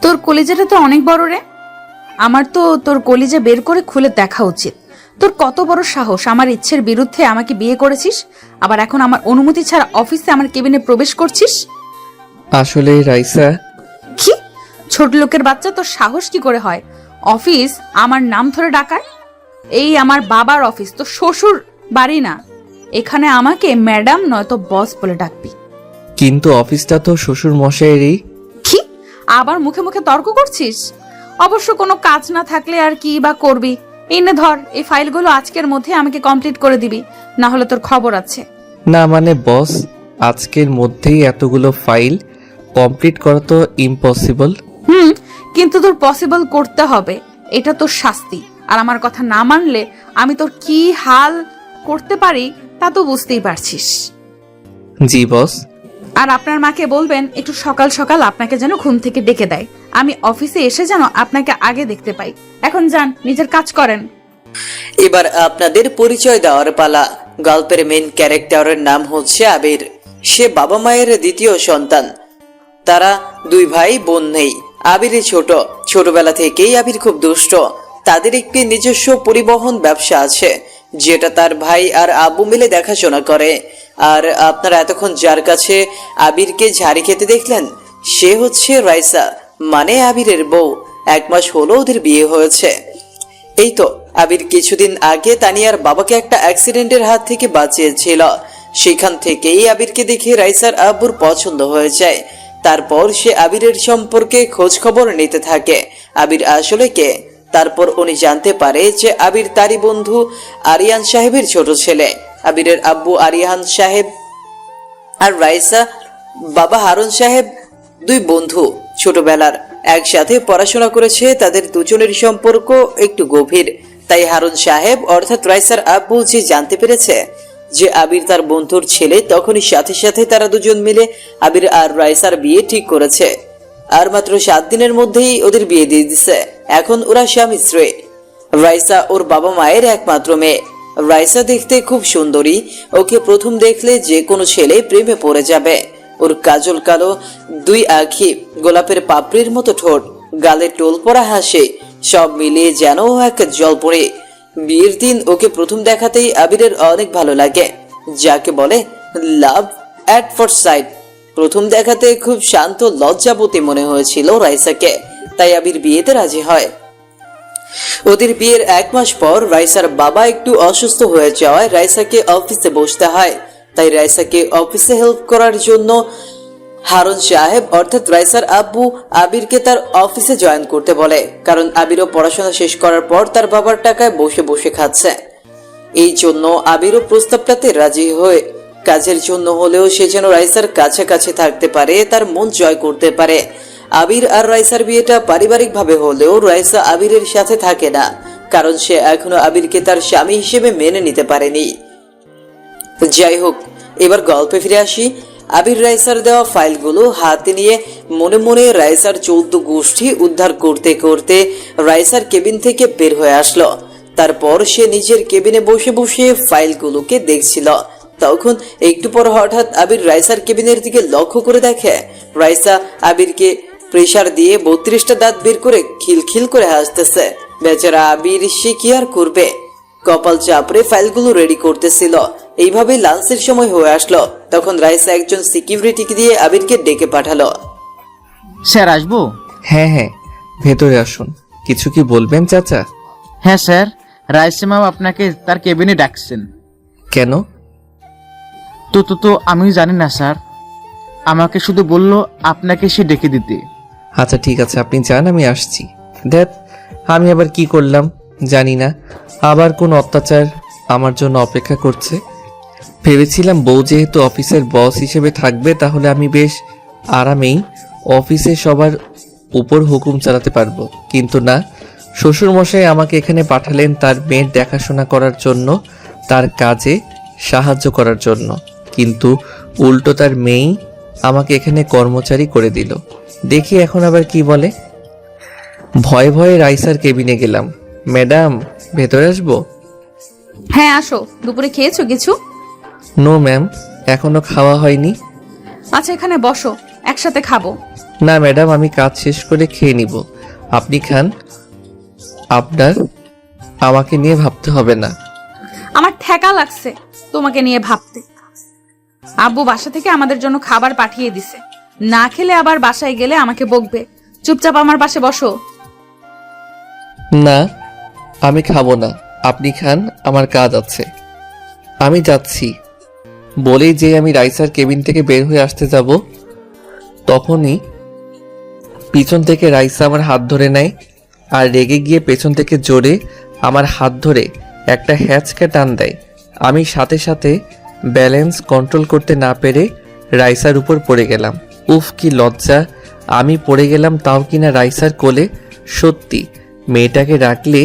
তোর কলিজাটা তো অনেক বড় রে। আমার তো তোর কলিজা বের করে খুলে দেখা উচিত। তোর কত বড় সাহস, আমার ইচ্ছের বিরুদ্ধে আমাকে বিয়ে করেছিস, আবার এখন আমার অনুমতি ছাড়া অফিসে আমার কেবিনে প্রবেশ করছিস। আসলে রাইসা, কি ছোট লোকের বাচ্চা, তোর সাহস কি করে হয় অফিস আমার নাম ধরে ডাকার? এই আমার বাবার অফিস, তো শ্বশুর বাড়ি না। এখানে আমাকে ম্যাডাম নয়তো বস বলে ডাকবি। কিন্তু অফিসটা তো শ্বশুর মশাইয়েরই। কি আবার মুখে মুখে তর্ক করছিস? অবশ্য কোনো কাজ না থাকলে আর কি বা করবি। এই নে ধর, এই ফাইলগুলো আজকের মধ্যে আমাকে কমপ্লিট করে দিবি, না হলে তোর খবর আছে। না মানে বস, আজকের মধ্যেই এতগুলো ফাইল কমপ্লিট করা তো ইম্পসিবল। কিন্তু তোর পসিবল করতে হবে, এটা তোর শাস্তি। আর আমার কথা না মানলে আমি তোর কি হাল করতে পারি তা তো বুঝতেই পারছিস। জি বস। আর আপনার মাকে বলবেন একটু সকাল সকাল আপনাকে যেন ঘুম থেকে ডেকে দেয়। আমি অফিসে এসে যেন আপনাকে আগে দেখতে পাই। এখন যান, নিজের কাজ করেন। এবার আপনাদের পরিচয় দেওয়ার পালা। গল্পের মেইন ক্যারেক্টারের নাম হচ্ছে আবির। সে বাবা মায়ের দ্বিতীয় সন্তান। তারা দুই ভাই বোন নেই। আবির ছোটবেলা থেকেই আবির খুব দুষ্ট। তাদের একটি নিজস্ব পরিবহন ব্যবসা আছে, যেটা তার ভাই আর আব্বু মিলে দেখাশোনা করে। আর আপনারা এতক্ষণ যার কাছে আবিরকে ঝাড়ি খেতে দেখলেন, সে হচ্ছে রাইসা, মানে আবিরের বউ। 1 মাস হলো ওদের বিয়ে হয়েছে। এই তো আবির কিছুদিন আগে তানিয়ার বাবাকে একটা অ্যাক্সিডেন্টের হাত থেকে বাঁচিয়েছিল। সেখান থেকেই আবিরকে দেখে রাইসার আব্বুর পছন্দ হয়ে যায়। তারপর সে আবিরের সম্পর্কে খোঁজ খবর নিতে থাকে, আবির আসলে কে। তারপর উনি জানতে পারে যে আবির তারই বন্ধু আরিয়ান সাহেবের ছোট ছেলে। আবিরের আব্বু আরিয়ান সাহেব আর রাইসা বাবা হারুন সাহেব দুই বন্ধু, ছোটবেলার একসাথে পড়াশোনা করেছে। তাদের দুজনের সম্পর্ক একটু গভীর। তাই হারুন সাহেব অর্থাৎ রাইসার আব্বু যে জানতে পেরেছে যে আবির তার বন্ধুর ছেলে, তখনই সাথে সাথে তারা দুজন মিলে আবির আর রাইসার বিয়ে ঠিক করেছে। আর মাত্র 7 দিনের মধ্যেই ওদের বিয়ে দিয়ে দিছে। এখন ওরা স্বামী স্ত্রী। রাইসা ওর বাবা মায়ের একমাত্র মেয়ে। রাইসা দেখতে খুব সুন্দরী। ওকে প্রথম দেখলে যে কোনো ছেলে প্রেমে পড়ে যাবে। ওর কাজল কালো 2 আঁখি, গোলাপের পাপড়ির মতো ঠোঁট, গালে টোল পড়া হাসি, সব মিলিয়ে যেন এক জলপরি। বিয়ের দিন ওকে প্রথম দেখাতেই আবিরের অনেক ভালো লাগে, যাকে বলে লাভ অ্যাট ফার্স্ট সাইট। প্রথম দেখাতে খুব শান্ত লজ্জাবতী মনে হয়েছিল রাইসাকে, তাই আবির বিয়েতে রাজি হয়। ওদের বিয়ের 1 মাস পর রাইসার বাবা একটু অসুস্থ হয়ে যাওয়ায় রাইসাকে অফিসে বসতে হয়। তাই রাইসাকে অফিসে হেল্প করার জন্য হারুন সাহেব অর্থাৎ রাইসার আব্বু আবিরকে তার অফিসে জয়েন করতে বলে, কারণ আবিরও পড়াশোনা শেষ করার পর তার বাবার টাকায় বসে বসে খাচ্ছে। এই জন্য আবিরও প্রস্তাবটাতে রাজি হয়ে কাজের জন্য হলেও সে যেন রাইসার কাছাকাছি থাকতে পারে, তার মন জয় করতে পারে। আবির আর রাইসার বিয়েটা পারিবারিক ভাবে হলেও রাইসা আবিরের সাথে থাকে না, কারণ সে এখনো আবিরকে তার স্বামী হিসেবে মেনে নিতে পারেনি। যাই হোক, এবার গল্পে ফিরে আসি। আবির রাইসার দেওয়া ফাইলগুলো হাতে নিয়ে মনে মনে রাইসার 14 গোষ্ঠী উদ্ধার করতে করতে রাইসার কেবিন থেকে বের হয়ে আসলো। তারপর সে নিজের কেবিনে বসে বসে ফাইলগুলোকে দেখছিল। তখন একটু পর হঠাৎ আবির রাইসার কেবিনের দিকে লক্ষ্য করে দেখে রাইসা আবিরকে প্রেসার দিয়ে 32টা দাঁত বের করে খিলখিল করে হাসতেছে। বেচারা আবির সে কি আর করবে, কপাল চাপড়ে ফাইলগুলো রেডি করতেছিল। এইভাবে লাঞ্চের সময় হয়ে আসলো। তখন রাইসা একজন সিকিউরিটিকে দিয়ে আবিরকে ডেকে পাঠালো। স্যার আসবো? হ্যাঁ হ্যাঁ, ভেতরে আসুন। কিছু কি বলবেন চাচা? হ্যাঁ স্যার, রাইসা ম্যাম আপনাকে তার কেবিনে ডাকছেন। কেন? তো আমি জানি না স্যার, আমাকে শুধু বলল আপনাকে সে ডেকে দিতে। আচ্ছা ঠিক আছে, আপনি যান, আমি আসছি। দেখ, আমি আবার কি করলাম জানি না, আবার কোন অত্যাচার আমার জন্য অপেক্ষা করছে। ভেবেছিলাম বউ যেহেতু অফিসের বস হিসেবে থাকবে, তাহলে আমি বেশ আরামেই অফিসে সবার উপর হুকুম চালাতে পারবো। কিন্তু না, শ্বশুরমশাই আমাকে এখানে পাঠালেন তার মেয়ের দেখাশোনা করার জন্য, তার কাজে সাহায্য করার জন্য। কিন্তু উল্টো তার মেয়েই আমাকে এখানে কর্মচারী করে দিল। দেখি এখন আবার কি বলে। ভয়ে ভয়ে রাইসার কেবিনে গেলাম। ম্যাডাম, ভেতরে আসবো? হ্যাঁ আসো। দুপুরে খেয়েছো কিছু? নো ম্যাম, এখনো খাওয়া হয়নি। আচ্ছা এখানে বসো, একসাথে খাবো। না ম্যাডাম, আমি কাজ শেষ করে খেয়ে নিব। আপনি খান, আপনার আমাকে নিয়ে ভাবতে হবে না। আমার ঠেকা লাগছে তোমাকে নিয়ে ভাবতে। আব্বু বাসা থেকে আমাদের জন্য খাবার পাঠিয়ে দিছে, না খেলে আবার বাসায় গেলে আমাকে বকবে। চুপচাপ আমার পাশে বসো। না, আমি খাবো না, আপনি খান, আমার কাজ আছে, আমি যাচ্ছি। বলেই যে আমি রাইসার কেবিন থেকে বের হয়ে আসতে যাব, তখনই পিছন থেকে রাইসা আমার হাত ধরে নেয় আর রেগে গিয়ে পেছন থেকে জোরে আমার হাত ধরে একটা হ্যাঁচকা টান দেয়। আমি সাথে সাথে ব্যালেন্স কন্ট্রোল করতে না পেরে রাইসার উপর পড়ে গেলাম। উফ, কি লজ্জা! আমি পড়ে গেলাম, তাও কিনা রাইসার কোলে। সত্যি মেয়েটাকে রাখলে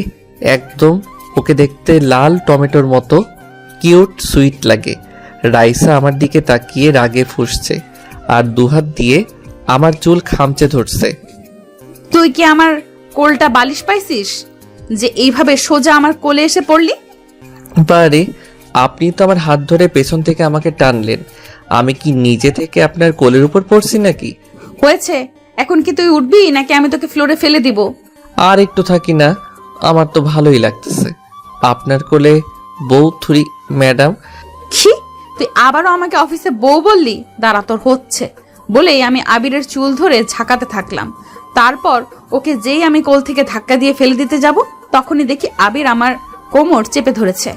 একদম ওকে দেখতে লাল টমেটোর মতো কিউট সুইট লাগে। রাইসা আমার দিকে তাকিয়ে রাগে ফুঁসছে আর দুহাত দিয়ে আমার চুল খামচে ধরছে। তুই কি আমার কোলটা বালিশ পাইছিস যে এইভাবে সোজা আমার কোলে এসে পড়লি? বারে, আপনি তো আমার হাত ধরে পেছন থেকে আমাকে টানলেন, আমি কি নিজে থেকে আপনার কোলের উপর পড়ছি নাকি? হয়েছে, এখন কি তুই উঠবি নাকি আমি তোকে ফ্লোরে ফেলে দিব? আর একটু থাকি না, আমার তো ভালোই লাগতেছে আপনার কোলে বউ থুরি। ম্যাডাম, কি তুই আবারও আমাকে অফিসে বউ বললি? দাঁড়া, তোর হচ্ছে। বলেই আমি আবিরের চুল ধরে ঝাঁকাতে থাকলাম। তারপর ওকে যেই আমি কোল থেকে ধাক্কা দিয়ে ফেলে দিতে যাব, তখনই দেখি আবির আমার কোমর চেপে ধরেছে।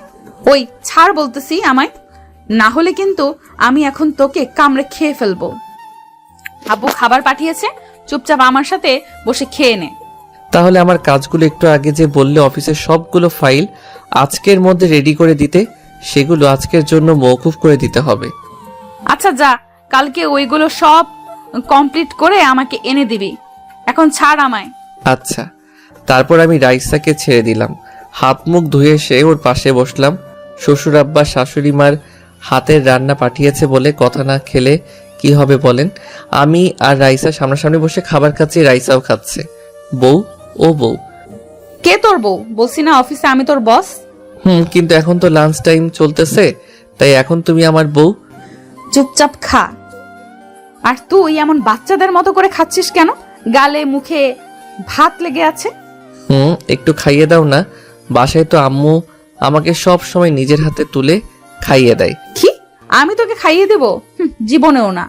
ওই ছাড় বলতেছি আমায়, না হলে কিন্তু আমি এখন তোকে কামড়ে খেয়ে ফেলবো। আব্বু খাবার পাঠিয়েছে, চুপচাপ আমার সাথে বসে খেয়ে নে। তাহলে আমার কাজগুলো একটু আগে যে বললে অফিসের সবগুলো ফাইল আজকের মধ্যে রেডি করে দিতে, সেগুলো আজকের জন্য মওকুফ করে দিতে হবে। আচ্ছা যা, কালকে ওইগুলো সব কমপ্লিট করে আমাকে এনে দিবি। এখন ছাড় আমায়। আচ্ছা। তারপর আমি রাইসাকে ছেড়ে দিলাম, হাত মুখ ধুয়ে এসে ওর পাশে বসলাম। শ্বশুর আব্বা শাশুড়ি মার হাতের রান্না পাঠিয়েছে বলে কথা না খেলে কি হবে বলেন? আমি আর রাইসা সামনাসামনি বসে খাবার খাচ্ছি, রাইসাও খাচ্ছে। বউ, ও বউ। কে তোর বউ? বলছি না অফিসে আমি তোর বস। কিন্তু এখন তো লাঞ্চ টাইম চলতেছে, তাই এখন তুমি আমার বউ। চুপচাপ খা। আর তুই এমন বাচ্চাদের মতো করে খাচ্ছিস কেন? গালে মুখে ভাত লেগে আছে। একটু খাইয়ে দাও না, বাসায় তো আম্মু আমাকে সব সময় নিজের হাতে তুলে খাইয়ে দেয়। কি? আমি তোকে খাইয়ে দেব? জীবনেও না।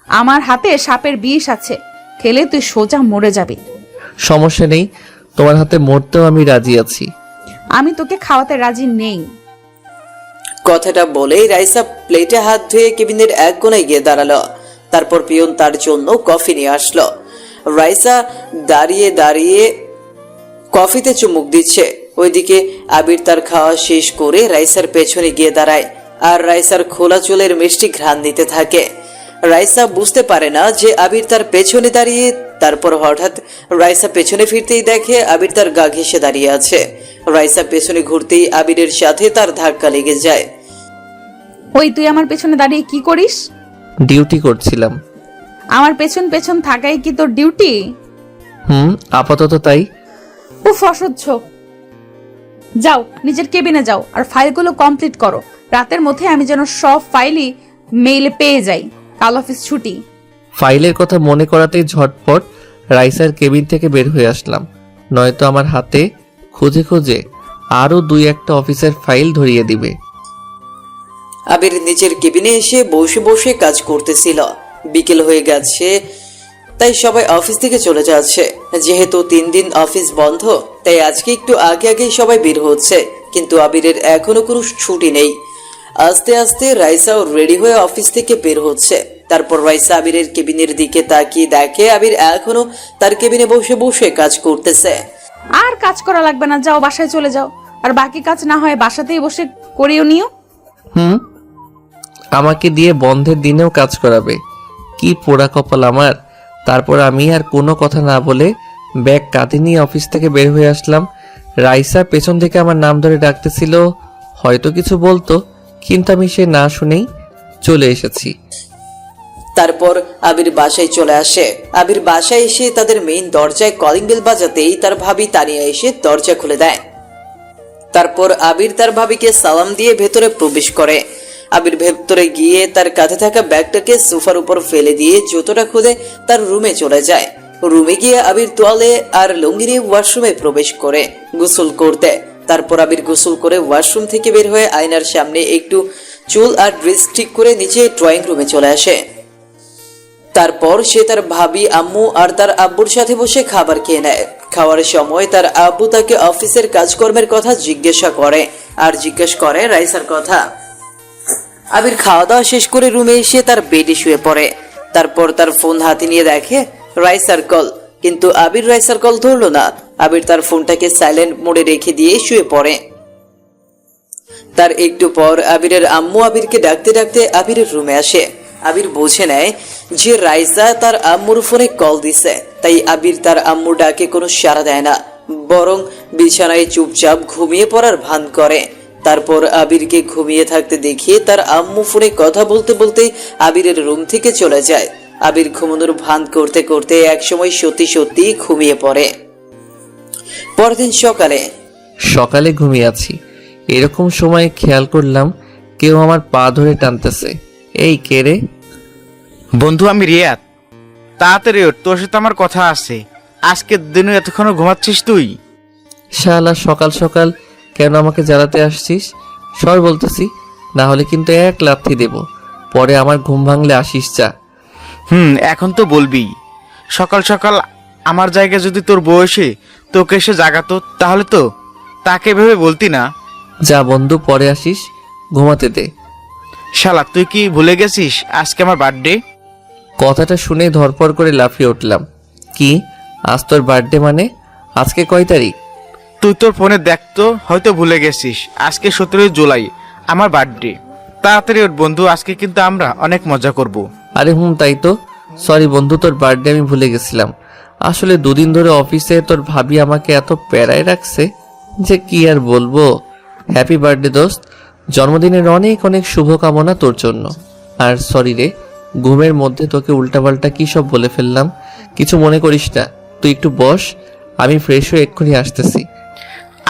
আমার হাতে সাপের বিষ আছে, খেলে তুই সোজা মরে যাবি। সমস্যা নেই, তোমার হাতে মরতেও আমি রাজি আছি। আমি তোকে খাওয়াতে রাজি নেই। কথাটা বলেই রাইসা প্লেটে হাত ধুয়ে কেবিনের এক কোণায় গিয়ে দাঁড়ালো। তারপর পিয়ন তার জন্য কফি নিয়ে আসলো। রাইসা দাঁড়িয়ে দাঁড়িয়ে কফিতে চুমুক দিচ্ছে। ওইদিকে আবির তার খাওয়া শেষ করে রাইসার পেছনে গিয়ে দাঁড়ায় আর রাইসার খোলা চুলের মিষ্টি ঘ্রাণ দিতে থাকে। রাইসা বুঝতে পারে না যে আবির তার পেছনে দাঁড়িয়ে। তারপর হঠাৎ রাইসা পেছনে ফিরতেই দেখে আবির তার গা ঘেঁষে দাঁড়িয়ে আছে। রাইসা পেছনে ঘুরতেই আবিরের সাথে তার ধাক্কা লেগে যায়। ওই তুই আমার পেছনে দাঁড়িয়ে কি করিস? ডিউটি করছিলাম। আমার পেছন পেছন থাকাই কি তোর ডিউটি? আপাতত তাই। উফ, অসহ্য। যাও নিজের কেবিনে যাও আর ফাইলগুলো কমপ্লিট করো। রাতের মধ্যে আমি যেন সব ফাইলই মেইলে পেয়ে যাই। কাল অফিস ছুটি। ফাইলের কথা মনে করাতেই ঝটপট রাইসার কেবিন থেকে বের হয়ে আসলাম, নয়তো আমার হাতে খুঁজে খুঁজে আরো 2-1টা অফিসের ফাইল ধরিয়ে দিবে। আবির নিজের কেবিনে এসে বসে বসে কাজ করতেছিল। বিকেল হয়ে গেছে, তাই সবাই অফিস থেকে চলে যাচ্ছে। যেহেতু 3 দিন অফিস বন্ধ, তাই আজকে একটু আগে আগেই সবাই বের হচ্ছে। কিন্তু আবিরের এখনো কোনো ছুটি নেই। আস্তে আস্তে রাইসাও রেডি হয়ে অফিস থেকে বের হচ্ছে। তারপর রাইসা আবিরের কেবিনের দিকে তাকিয়ে দেখে আবির এখনো তার কেবিনে বসে বসে কাজ করতেছে। আর কাজ করা লাগবে না, যাও বাসায় চলে যাও। আর বাকি কাজ না হয় বাসাতেই বসে করিও নিও। আমাকে দিয়ে বন্ধের দিনেও কাজ করাবে? কি পোড়া কপাল আমার। তারপর আমি আর কোনো কথা না বলে ব্যাগ কাঁধে নিয়ে অফিস থেকে বের হয়ে আসলাম। রাইসা পেছন থেকে আমার নাম ধরে ডাকতেছিল, হয়তো কিছু বলতো, কিন্তু আমি সে না শুনেই চলে এসেছি। তারপর আবির বাসায় চলে আসে। আবির বাসায় এসে তাদের মেইন দরজায় কলিং বেল বাজাতেই তার ভাবি তানিয়া এসে দরজা খুলে দেয়। তারপর আবির তার ভাবিকে সালাম দিয়ে ভেতরে প্রবেশ করে। আবির ভেতরে গিয়ে তার কাঁধে থাকা ব্যাগটাকে সোফার উপর ফেলে দিয়ে জুতোটা খুলে তার রুমে চলে যায়। রুমে গিয়ে আবির তোয়ালে আর লুঙ্গি নিয়ে ওয়াশরুমে প্রবেশ করে গোসল করতে। তারপর আবির গোসল করে ওয়াশরুম থেকে বের হয়ে আয়নার সামনে একটু চুল আর ড্রেস ঠিক করে নিচে ড্রয়িং রুমে চলে আসে। তারপর সে তার ভাবি আম্মু আর তার আব্বুর সাথে বসে খাবার খেয়ে নেয়। খাওয়ার সময় তার আব্বু তাকে অফিসের কাজকর্মের কথা জিজ্ঞাসা করে আর জিজ্ঞেস করে রাইসার কথা। আবির খাওয়া দাওয়া শেষ করে রুমে এসে তার বেডে শুয়ে পড়ে। তারপর তার ফোন হাতে নিয়ে দেখে রাইসার কল, কিন্তু আবির রাইসার কল ধরলো না। আবির তার ফোনটাকে সাইলেন্ট মোডে রেখে দিয়ে শুয়ে পড়ে। তার একটু পর আবিরের আম্মু আবিরকে ডাকতে ডাকতে আবিরের রুমে আসে। আবির বুঝে নেয় যে রাইসা তার আম্মুর ফোনে কল দিছে, তাই আবির তার আম্মুর ডাকে কোনো সাড়া দেয় না, বরং বিছানায় চুপচাপ ঘুমিয়ে পড়ার ভান করে। তারপর আবিরকে ঘুমিয়ে থাকতে দেখে তার আম্মু ফোনে কথা বলতে বলতে আবিরের রুম থেকে চলে যায়। আবির ঘুমানোর ভান করতে করতে একসময় সত্যি সত্যি ঘুমিয়ে পড়ে। পরদিন সকালে ঘুমিয়ে আছি, এরকম সময় খেয়াল করলাম কেউ আমার পা ধরে টানতেছে। এই কে রে? বন্ধু, আমি রিয়াদ। তাড়াতাড়ি ওঠ, তোর সাথে আমার কথা আছে। আজকের দিনে এতক্ষণ ঘুমাচ্ছিস তুই? শালা সকাল সকাল কেন আমাকে জ্বালাতে আসছিস? সর বলতেছি, না হলে কিন্তু এক লাথি দেব। পরে আমার ঘুম ভাঙলে আসিস যা। এখন তো বলবি। সকাল সকাল আমার জায়গায় যদি তোর বয়সে তোকে এসে জাগাতো তাহলে তো তাকে ভেবে বলতি না। যা বন্ধু, পরে আসিস, ঘুমাতে দে। শালা, তুই কি ভুলে গেছিস আজকে আমার বার্থডে? কথাটা শুনে ধরপড় করে লাফিয়ে উঠলাম। কি, আজ তোর বার্থডে? মানে আজকে কয় তারিখ? তুই তোর ফোনে দেখতো, হয়তো ভুলে গেছিস। আজকে 17 জুলাই আমার বার্থডে। তাড়াতাড়ি ওঠ বন্ধু, আজকে কিন্তু আমরা অনেক মজা করব। আরে তাই তো। সরি বন্ধু, তোর বার্থডে আমি ভুলে গেছিলাম। আসলে দুদিন ধরে অফিসে তোর ভাবি আমাকে এত প্যারায় রাখছে যে কি আর বলবো। হ্যাপি বার্থডে দোস্ত, জন্মদিনের অনেক অনেক শুভকামনা তোর জন্য। আর সরি রে, ঘুমের মধ্যে তোকে উল্টাপাল্টা কি সব বলে ফেললাম। কিছু মনে করিস না, তুই একটু বস, আমি ফ্রেশ হয়ে এক্ষুনি আসতেছি।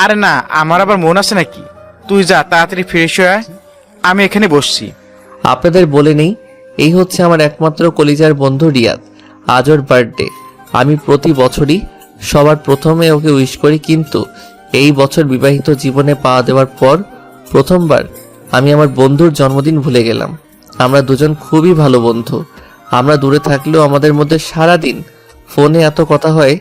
আরে না, আমার আবার মন আছে নাকি? তুই যা, তাড়াতাড়ি ফ্রেশ হয়ে আয়, আমি এখানে বসছি। আপনাদের বলে নেই, এই হচ্ছে আমার একমাত্র কলিজার বন্ধু রিয়াদ। আজ ওর বার্থডে। আমি প্রতি বছরই সবার প্রথমে ওকে উইশ করি, কিন্তু এই বছর বিবাহিত জীবনে পা দেওয়ার পর প্রথমবার আমি আমার বন্ধুর জন্মদিন ভুলে গেলাম। আমরা দুজন খুবই ভালো বন্ধু। আমরা দূরে থাকলেও আমাদের মধ্যে সারাদিন ফোনে এত কথা হয়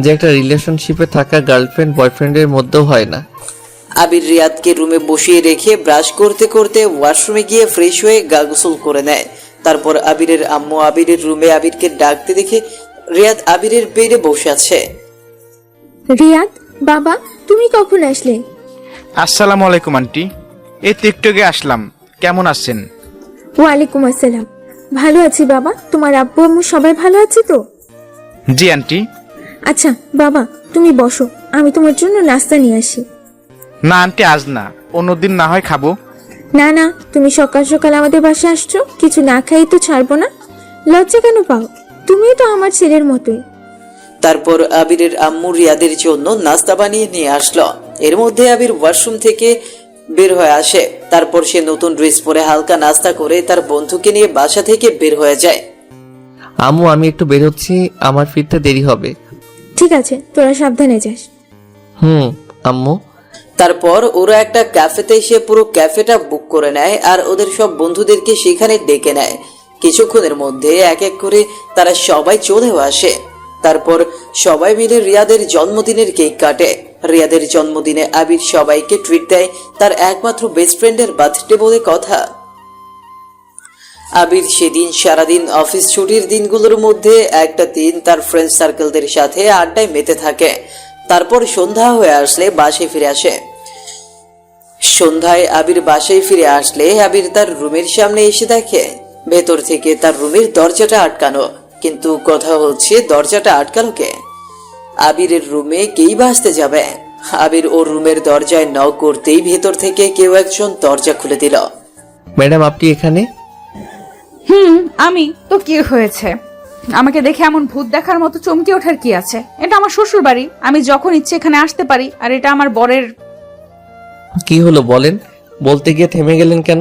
যে একটা রিলেশনশিপে থাকা গার্লফ্রেন্ড বয়ফ্রেন্ডের মধ্যেও হয় না। আবির রিয়াদকে রুমে বসিয়ে রেখে ব্রাশ করতে করতে ওয়াশরুমে গিয়ে ফ্রেশ হয়ে গা গোসল করে নেয়। তারপর আবিরের আম্মু আবিরের রুমে আবিরকে ডাকতে দেখে রিয়াদ আবিরের বেডে বসে আছে। রিয়াদ বাবা, তুমি কখন আসলে? আসসালামু আলাইকুম আন্টি, এই টিকটকে আসলাম। কেমন আছেন? ওয়ালাইকুম আসসালাম। ভালো আছি বাবা, তোমার আব্বু আম্মু সবাই ভালো আছে তো? জি আন্টি। আচ্ছা বাবা, তুমি বসো, আমি তোমার জন্য নাস্তা নিয়ে আসি। না আন্টি, আজ না, অন্যদিন না হয় খাবো। না না, তুমি সকাল সকাল আমাদের বাসায় আসছো, কিছু না খাই তো ছাড়বো না। লজ্জা কেন পাও? তুমিও তো আমার ছেলের মতোই। তারপর আবিরের আম্মু রিয়াদের জন্য নাস্তা বানিয়ে নিয়ে আসলো। এর মধ্যে আবির ওয়াশরুম থেকে বের হয়ে আসে। তারপর সে নতুন ড্রেস পরে হালকা নাস্তা করে তার বন্ধুকে নিয়ে বাসা থেকে বের হয়ে যায়। আম্মু, আমি একটু বের হচ্ছি, আমার ফিরতে দেরি হবে। ঠিক আছে, তোরা সাবধানে যাস। আম্মু। তারপর ওরা একটা ক্যাফেতে এসে পুরো ক্যাফেটা বুক করে নেয় আর ওদের সব বন্ধুদেরকে সেখানে ডেকে নেয়। কিছুক্ষণের মধ্যে এক এক করে তারা সবাই চলেও আসে। তারপর সবাই মিলে রিয়াদের জন্মদিনের কেক কাটে। রিয়াদের জন্মদিনে আবির সবাইকে ট্রিট দেয়, তার একমাত্র বেস্ট ফ্রেন্ডের বার্থডে বলে কথা। আবির সেদিন সারাদিন অফিস ছুটির দিনগুলোর মধ্যে একটা দিন তার ফ্রেন্ড সার্কেলদের সাথে আড্ডায় মেতে থাকে। তারপর সন্ধ্যা হয়ে আসলে বাসায় ফিরে আসে। সন্ধ্যায় আবির বাসায় ফিরে আসলে আবির তার রুমের সামনে এসে দেখে ভেতর থেকে তার রুমের দরজাটা আটকানো। কিন্তু কথা হচ্ছে, দরজাটা আটকানো কে? আবিরের রুমে কেই বাসতে যাবে? আবির ওর রুমের দরজায় নক করতেই ভেতর থেকে কেউ একজন দরজা খুলে দিল। ম্যাডাম, আপনি এখানে? আমি তো কি হয়েছে? আমাকে দেখে এমন ভূত দেখার মতো চমকে ওঠার কি আছে? এটা আমার শ্বশুর বাড়ি, আমি যখন ইচ্ছে এখানে আসতে পারি। আর এটা আমার বরের। কি হলো বলেন, বলতে গিয়ে থেমে গেলেন কেন?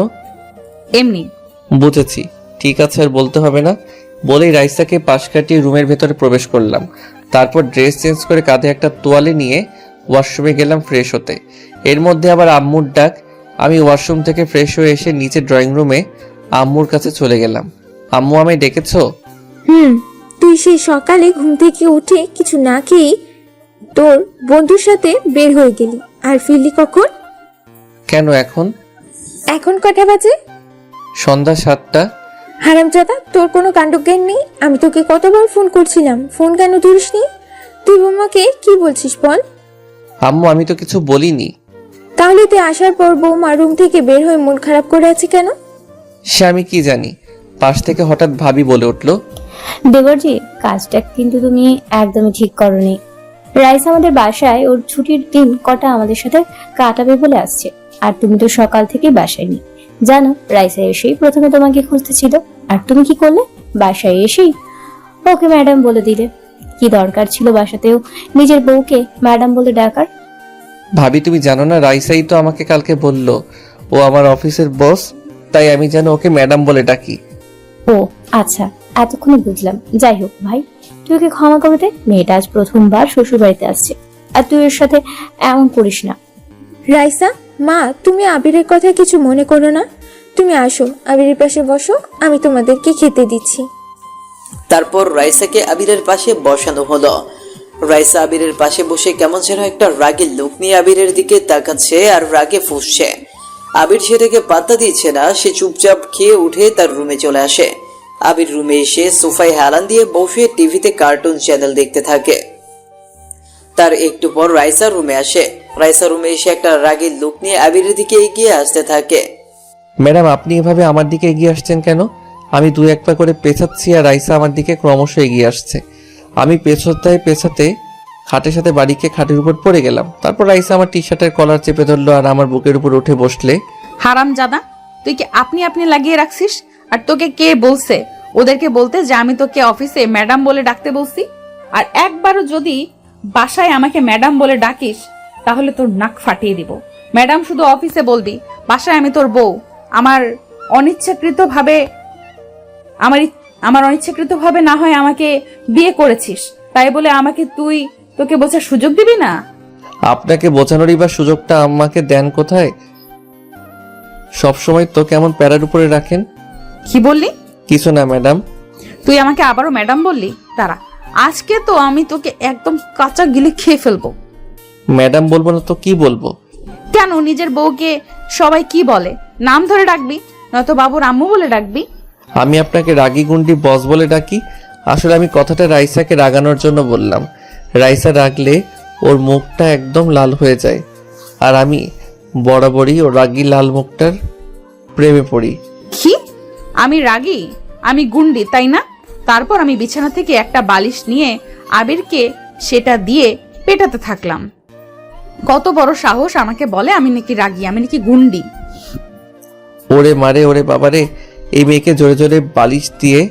এমনি। বুঝেছি, ঠিক আছে, আর বলতে হবে না। বলেই রাইসাকে পাশ কাটিয়ে রুমের ভেতরে প্রবেশ করলাম। তারপর ড্রেস চেঞ্জ করে কাঁধে একটা তোয়ালে নিয়ে ওয়াশরুমে গেলাম ফ্রেশ হতে। এর মধ্যে আবার আম্মুর ডাক। আমি ওয়াশরুম থেকে ফ্রেশ হয়ে এসে নিচে ড্রয়িং রুমে আম্মুর কাছে চলে গেলাম। আম্মু, আমায় ডেকেছো? তুই সেই সকালে ঘুম থেকে উঠে কিছু না খেয়েই তোর বন্ধুর সাথে বের হয়ে গেলি, আর ফিরলি কখন? কেন এখন? এখন কটা বাজে? সন্ধ্যা 7টা। হারামজাদা, তোর কোনো কাণ্ডজ্ঞান নেই? আমি তোকে কতবার ফোন করছিলাম, ফোন কেন ধরিসনি? তুই বৌমাকে কি বলছিস বল? আম্মু, আমি তো কিছু বলিনি। তাহলে তুই আসার পর বৌমা রুম থেকে বের হয়ে মন খারাপ করে আছে কেন? সে আমি কি জানি। পাশ থেকে হঠাৎ ভাবি বলে উঠলো, দেবরজি, কাজটা কিন্তু তুমি একদমই ঠিক করনি। রাইস আমাদের বাসায় ওর ছুটির দিন কটা আমাদের সাথে কাটাবে বলে আসছে, আর তুমি তো সকাল থেকেই বাসায় নেই। জানো, রাইসা এসেই প্রথমে তোমাকে খুঁজতেছিল, আর তুমি কি করলে? বাসায় এসেই ওকে ম্যাডাম বলে দিলে। কি দরকার ছিল বাসাতেও নিজের বউকে ম্যাডাম বলে ডাকার? ভাবি তুমি জানো না, রাইসাই তো আমাকে কালকে বলল ও আমার অফিসের বস, তাই আমি যেন ওকে ম্যাডাম বলে ডাকি। ও আচ্ছা, এতক্ষণে বুঝলাম। যাই হোক ভাই, তুই ওকে ক্ষমা করে দে। মেয়েটা আজ প্রথমবার শ্বশুর বাড়িতে আসছে, আর তুই ওর সাথে এমন করিস না। রাইসা, মা, তুমি আবিরের কথা কিছু মনে করো না। তুমি আসো, আবিরের পাশে বসো, আমি তোমাদেরকে খেতে দিচ্ছি। তারপর রাইসাকে আবিরের পাশে বসানো হলো। রাইসা আবিরের পাশে বসে কেমন যেন একটা রাগের লুক নিয়ে আবিরের দিকে তাকাচ্ছে আর রাগে ফুঁসছে। আবির সেটাকে পাত্তা দিচ্ছে না, সে চুপচাপ খেয়ে উঠে তার রুমে চলে আসে। আবির রুমে এসে সোফায় হেলান দিয়ে বসে টিভিতে কার্টুন চ্যানেল দেখতে থাকে। তার একটু পর রাইসা রুমে আসে। রাইসা রুমে এসে একটা রাগের লুক নিয়ে আবিরের দিকে এগিয়ে আসতে থাকে। ম্যাডাম, আপনি এভাবে আমার দিকে এগিয়ে আসছেন কেন? আমি 2-1 পা করে পেছাচ্ছি আর রাইসা আমার দিকে ক্রমশ এগিয়ে আসছে। আমি পেছাতে খাটের সাথে বাড়িকে খাটের উপর পড়ে গেলাম। তারপর রাইসা আমার টি শার্টের কলার চেপে ধরলো আর আমার বুকের উপর উঠে বসলে। হারামজাদা, তুই কি আপনি আপনি লাগিয়ে রাখছিস? আর তোকে কে বলছে ওদেরকে বলতে যে আমি তোকে অফিসে ম্যাডাম বলে ডাকতে বলছি? আর একবারও যদি বাসায় আমাকে ম্যাডাম বলে ডাকিস তাহলে তোর নাক ফাটিয়ে দিব। ম্যাডাম শুধু অফিসে বলবি, বাসায় আমি তোর বউ। আমার অনিচ্ছাকৃতভাবে না হয় আমাকে বিয়ে করেছিস, তাই বলে আমাকে তোকে বোঝার সুযোগ দিবি না। আপনাকে বোঝানোরই বা সুযোগটা আমাকে দেন কোথায়? সবসময় তো কেমন প্যারার উপরে রাখেন। কি বললি? কিছু না ম্যাডাম। তুই আমাকে আবারও ম্যাডাম বললি? দাঁড়া, আজকে তো আমি তোকে একদম কাঁচা গিলে খেয়ে ফেলবো। ম্যাডাম বলবো না তো কি বলবো? কেন, নিজের বউকে সবাই কি বলে? নাম ধরে ডাকবি, নয়তো বাবুর আম্মু বলে ডাকবি। আমি আপনাকে রাগী গুন্ডি বস বলে ডাকি? আসলে আমি কথাটা রাইসাকে রাগানোর জন্য বললাম। রাইসা রাগলে ওর মুখটা একদম লাল হয়ে যায়, আর আমি বরাবরই ওর রাগী লাল মুখটার প্রেমে পড়ি। কি? আমি রাগী? আমি গুন্ডি, তাই না? তারপর আমি বিছানা থেকে একটা বালিশ নিয়ে আবিরকে সেটা দিয়ে পেটাতে থাকলাম। কত বড় সাহস আমাকে বলে আমি নাকি রাগী, আমি নাকি গুন্ডি। ওরে মারে, ওরে বাবারে, এই মেয়েকে জোরে জোরে বালিশ দিয়ে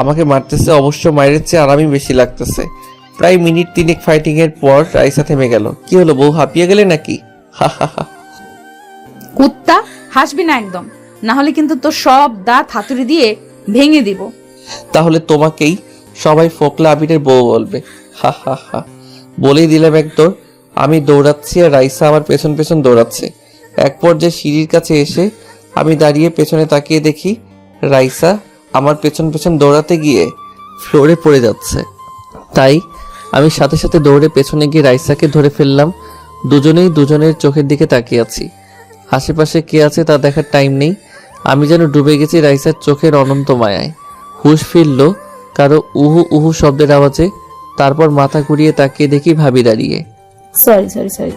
আমাকে মারতেছে। অবশ্য মায়ের চেয়ে আরামই বেশি লাগতেছে। প্রায় মিনিট 3 ফাইটিং এর পর রাইসা থেমে গেল। কি হলো বউ, হাঁপিয়ে গেলে নাকি? হা হা হা। কুত্তা, হাসবি না একদম, না হলে কিন্তু তোর সব দাঁত হাতুড়ি দিয়ে ভেঙে দিব। তাহলে তোমাকেই সবাই ফোকলা আবিরের বউ বলবে। হা হা হা। বলেই দিলাম একদৌড়। আমি দৌড়াচ্ছি আর রাইসা আমার পেছন পেছন দৌড়াচ্ছে। এক পর্যায়ে সিঁড়ির কাছে এসে আমি দাঁড়িয়ে পেছনে তাকিয়ে দেখি রাইসা আমার পেছন পেছন দৌড়াতে গিয়ে ফ্লোরে পড়ে যাচ্ছে। তাই আমি সাথে সাথে দৌড়ে পেছনে গিয়ে রাইসাকে ধরে ফেললাম। দুজনেই দুজনের চোখের দিকে তাকিয়ে আছি। আশেপাশে কে আছে তা দেখার টাইম নেই। আমি যেন ডুবে গেছি রাইসার চোখের অনন্ত মায়ায়। হুঁশ ফিরল কারো উহু উহু শব্দের আওয়াজে। তারপর মাথা ঘুরিয়ে তাকিয়ে দেখি ভাবি দাঁড়িয়ে। সরি,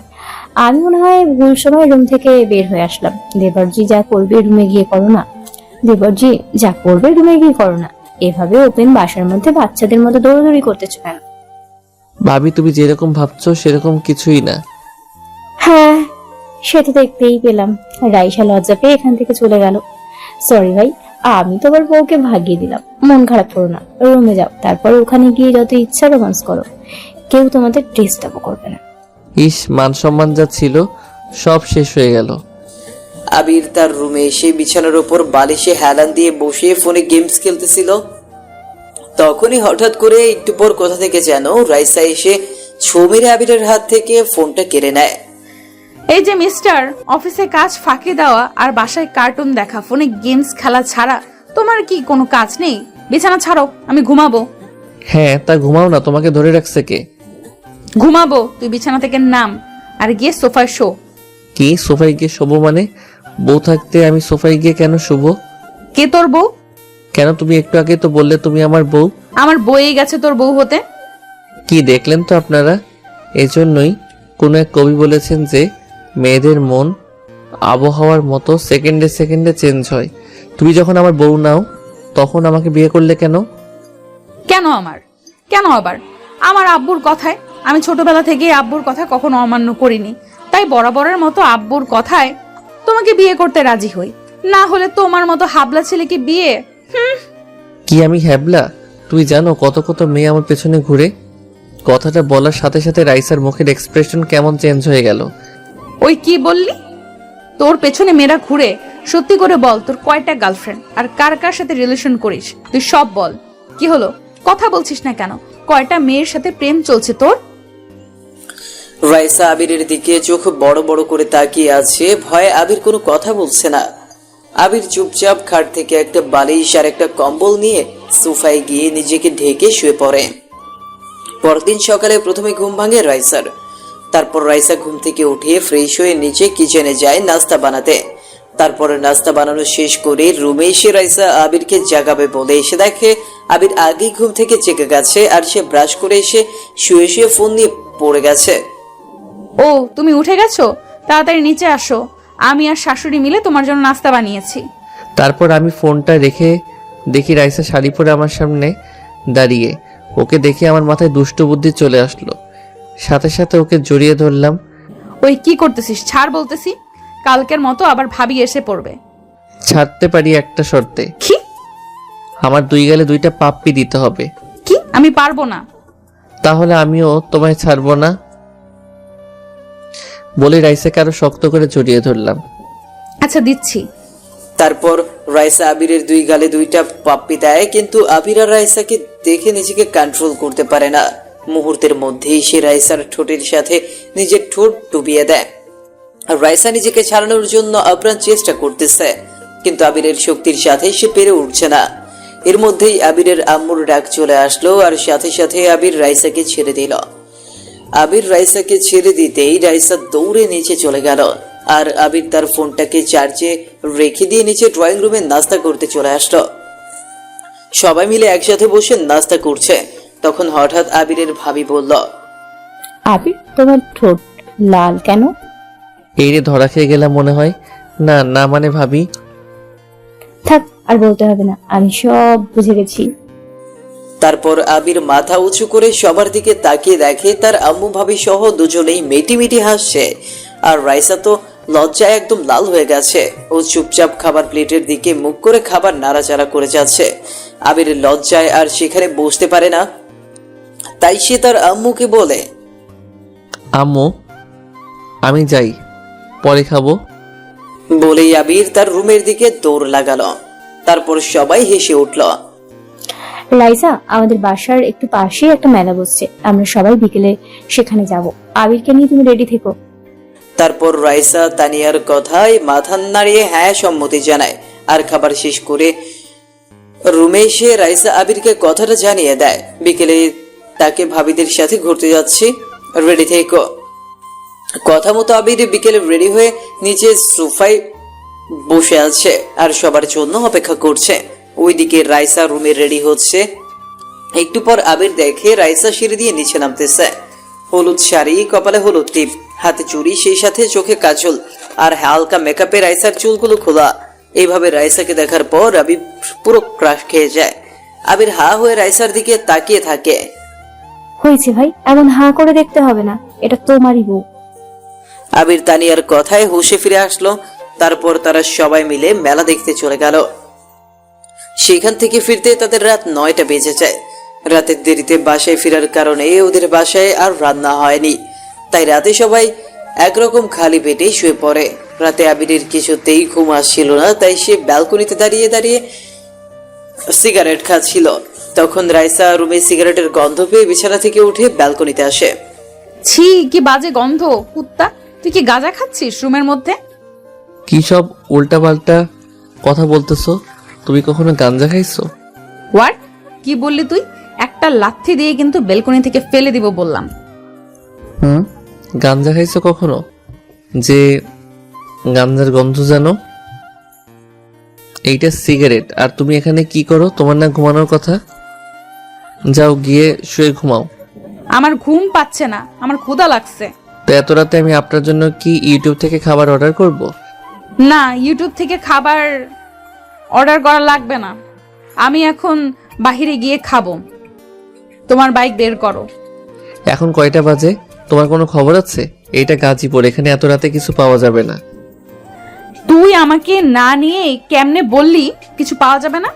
আমি মনে হয় ভুল সময় রুম থেকে বের হয়ে আসলাম। দেবরজি যা করবে রুমে গিয়ে করো না। দেবরজি যা করবে রুমে গিয়ে করো না। এভাবে ওপেন বাসার মধ্যে বাচ্চাদের মতো দৌড়াদৌড়ি করতেছো কেন? ভাবি, তুমি যেরকম ভাবছো সেরকম কিছুই না। হ্যাঁ, সেটা দেখতেই পেলাম। রাইসা লজ্জা পেয়ে এখান থেকে চলে গেল। সরি ভাই, আমি তোমার বউকে ভাগিয়ে দিলাম। মন খারাপ করো না, রুমে যাও। তারপর ওখানে গিয়ে যত ইচ্ছা রোমান্স করো, কেউ তোমাদের ডিস্টার্বও করবে না। ইস, মান সম্মান যা ছিল সব শেষ হয়ে গেল। আবির তার রুমে এসে বিছানার ওপর বালিশে হেলান দিয়ে বসে ফোনে গেমস খেলতেছিল। তখনই হঠাৎ করে একটু পর কোথা থেকে যেন রাইসা এসে ছো মেরে আবিরের হাত থেকে ফোনটা কেড়ে নেয়। এই যে মিস্টার, অফিসে কাজ ফাঁকি দেওয়া আর বাসায় কার্টুন দেখা, ফোনে গেমস খেলা ছাড়া তোমার কি কোনো কাজ নেই? বিছানা ছাড়ো, আমি ঘুমাবো। হ্যাঁ, তা ঘুমাও না, তোমাকে ধরে রাখছে কে? ঘুমাবো, তুই বিছানা থেকে নাম আর গিয়ে সোফায় শো। কি সোফায় গিয়ে শোবো মানে? বউ থাকতে আমি সোফায় গিয়ে কেন শোবো? কে তোর বউ? কেন, তুমি একটু আগে তো বললে তুমি আমার বউ। আমার বইয়ে গেছে তোর বউ হতে। কি দেখলেন তো আপনারা? এজন্যই কোনো এক কবি বলেছেন যে মেয়েদের মন আবহাওয়ার মতো সেকেন্ডে সেকেন্ডে চেঞ্জ হয়। তুমি যখন আমার বউ নাও তখন আমাকে বিয়ে করলে কেন? কেন আবার আমার আব্বুর কথায়? আমি ছোটবেলা থেকে আব্বুর কথা কখনো অমান্য করিনি, তাই বরাবরের মতো আব্বুর কথায় তোমাকে বিয়ে করতে রাজি হই। না হলে তোমার মতো হাবলা ছেলেকে বিয়ে। কি আমি হ্যাবলা? তুই জানো কত কত মেয়ে আমার পেছনে ঘুরে? কথাটা বলার সাথে সাথে রাইসার মুখের এক্সপ্রেশন কেমন চেঞ্জ হয়ে গেল। ওই কি বললি? তোর পেছনে মেয়েরা ঘুরে? সত্যি করে বল, তোর কয়টা গার্লফ্রেন্ড আর কার কার সাথে রিলেশন করিস? তুই সব বল। কি হলো, কথা বলছিস না কেন? কয়টা মেয়ের সাথে প্রেম চলছে তোর? রাইসা আবিরের দিকে চোখ বড় বড় করে তাকিয়ে আছে, ভয়ে আবির কোনো কথা বলছে না। আবির চুপচাপ খাট থেকে একটা বালিশ আর একটা কম্বল নিয়ে সোফায় গিয়ে নিজেকে ঢেকে শুয়ে পড়ে। পরদিন সকালে প্রথমে ঘুম ভাঙে রাইসার। তারপর রাইসা ঘুম থেকে উঠে ফ্রেশ হয়ে নিচে কিচেনে যায় নাস্তা বানাতে। তারপরে নাস্তা বানানো শেষ করে রুমে এসে রাইসা আবিরকে জাগাবে বলে এসে দেখে আবির আগেই ঘুম থেকে জেগে গেছে আর সে ব্রাশ করে এসে শুয়ে শুয়ে ফোন নিয়ে পড়ে গেছে। ও, তুমি উঠে গেছো? তাড়াতাড়ি নিচে আসো, আমি আর শাশুড়ি মিলে তোমার জন্য নাস্তা বানিয়েছি। তারপর আমি ফোনটা রেখে দেখি রাইসা শাড়ি পরে আমার সামনে দাঁড়িয়ে। ওকে দেখে আমার মাথায় দুষ্ট বুদ্ধি চলে আসলো, সাথে সাথে ওকে জড়িয়ে ধরলাম। ওই কি করতেছিস? ছাড় বলতেছি, কালকের মতো আবার ভাবি এসে পড়বে। ছাড়তে পারি একটা শর্তে। কি? আমার 2 গালে 2টা পাপ্পি দিতে হবে। কি? আমি পারবো না। তাহলে আমিও তোমায় ছাড়বো না বলে রাইসাকে আরো শক্ত করে জড়িয়ে ধরলাম। আচ্ছা, দিচ্ছি। তারপর রাইসা আবিরের 2 গালে 2টা পাপ্পি দেয়, কিন্তু আবির আর রাইসাকে দেখে নিজেকে কন্ট্রোল করতে পারে না। মুহূর্তের মধ্যেই সে রাইসার ঠোঁটের সাথে নিজের ঠোঁট ডুবিয়ে দেয়। আর রাইসা নিজেকে ছাড়ানোর জন্য আপ্রাণ চেষ্টা করতেছে, কিন্তু আবিরের শক্তির সাথে সে পেরে উঠছে না। এর মধ্যেই আবিরের আম্মুর ডাক চলে আসলো আর সাথে সাথে আবির রাইসাকে ছেড়ে দিল। আবির রাইসাকে ছেড়ে দিতেই রাইসা দৌড়ে নিচে চলে গেল আর আবির তার ফোনটাকে চার্জে রেখে দিয়ে নিচে ড্রয়িং রুমে নাস্তা করতে চলে আসলো। সবাই মিলে একসাথে বসে নাস্তা করছে। তখন হঠাৎ আবিরের ভাবি বলল, আবির, তোমার ঠোঁট লাল কেন? এই রে, ধরা খেয়ে গেলাম মনে হয়। না না, মানে ভাবি। থাক, আর বলতে হবে না, আমি সব বুঝে গেছি। তারপর আবির মাথা উঁচু করে সবার দিকে তাকিয়ে দেখে তার আম্মু ভাবি সহ দুজনেই মেটি হাসছে। আর রাইসা তো লজ্জায় একদম লাল হয়ে গেছে। ও চুপচাপ খাবার প্লেটের দিকে মুখ করে খাবার নাড়াচাড়া করে যাচ্ছে। আবির লজ্জায় আর সেখানে বসতে পারে না, তাই সে তার আম্মুকে বলে, আম্মু, আমি যাই, পরে খাবো। বলেই আবির তার রুমের দিকে দৌড় লাগালো। তারপর সবাই হেসে উঠল। লাইসা, আমাদের বাসার একটু পাশেই একটা মেলা বসছে, আমরা সবাই বিকেলে সেখানে যাব। আবিরকে নিয়ে তুমি রেডি থেকো। তারপর রাইসা তানিয়ার কথায় মাথা নাড়িয়ে হ্যাঁ সম্মতি জানায়। আর খাবার শেষ করে রুমে এসে রাইসা আবিরকে কথাটা জানিয়ে দেয়, বিকেলে তাকে ভাবিদের সাথে ঘুরতে যাচ্ছি, রেডি থেকো। কথা মতো আবির বিকেলে রেডি হয়ে নিচে সোফায় বসে আছে আর সবার জন্য অপেক্ষা করছে। ওইদিকে রাইসা রুমে রেডি হচ্ছে। একটু পর আবির দেখে রাইসা সিঁড়ি দিয়ে নিচে নামতেছে। হলুদ শাড়ি, কপালে হলুদ টিপ, হাতে চুড়ি, সেই সাথে চোখে কাজল আর হালকা মেকআপে রাইসার চুলগুলো খোলা। এইভাবে রাইসাকে দেখার পর আবির পুরো ক্রাশ খেয়ে যায়। আবির হা হয়ে রাইসার দিকে তাকিয়ে থাকে। হয়েছে ভাই, এমন হাঁ করে দেখতে হবে না, এটা তোমারই বউ। আবির তানিয়ার কথায় হুঁশে ফিরে আসলো। তারপর তারা সবাই মিলে মেলা দেখতে চলে গেল। সেখান থেকে ফিরতে তাদের রাত 9টা বেজে যায়। রাতের দেরিতে বাসায় ফেরার কারণে ওদের বাসায় আর রান্না হয়নি, তাই রাতে সবাই একরকম খালি পেটে শুয়ে পড়ে। রাতে আবিরের কিছুতেই ঘুম আসছিল না, তাই সে ব্যালকনিতে দাঁড়িয়ে দাঁড়িয়ে সিগারেট খাচ্ছিল। তখন রাইসা রুমে সিগারেটের গন্ধ পেয়ে বিছানা থেকে উঠে ব্যালকনিতে আসে। ছি, কি বাজে গন্ধ! কুত্তা, তুই কি গাঁজা খাচ্ছিস রুমের মধ্যে? কি সব উল্টাপাল্টা কথা বলতেছো? তুমি কখনো গাঞ্জা খাইছো? হোয়াট? কি বললি তুই? একটা লাথি দিয়ে কিন্তু বেলকনি থেকে ফেলে দিব বললাম। গাঞ্জা খাইছো কখনো? যে গাঞ্জার গন্ধ জানো? এইটা সিগারেট। আর তুমি এখানে কি করো? তোমার না ঘুমানোর কথা? যাও গিয়ে শুয়ে ঘুমাও। আমার ঘুম পাচ্ছে না, আমার ক্ষুধা লাগছে। তো এত রাতে আমি আপনার জন্য কি ইউটিউব থেকে খাবার অর্ডার করব? না, ইউটিউব থেকে খাবার অর্ডার করা লাগবে না। আমি এখন বাহিরে গিয়ে খাবো। তোমার বাইক বের করো। এখন কয়টা বাজে? তোমার কোনো খবর আছে? এইটা গাজীপুর, এখানে এত রাতে কিছু পাওয়া যাবে না। তুই আমাকে না নিয়ে কেমনে বললি কিছু পাওয়া যাবে না?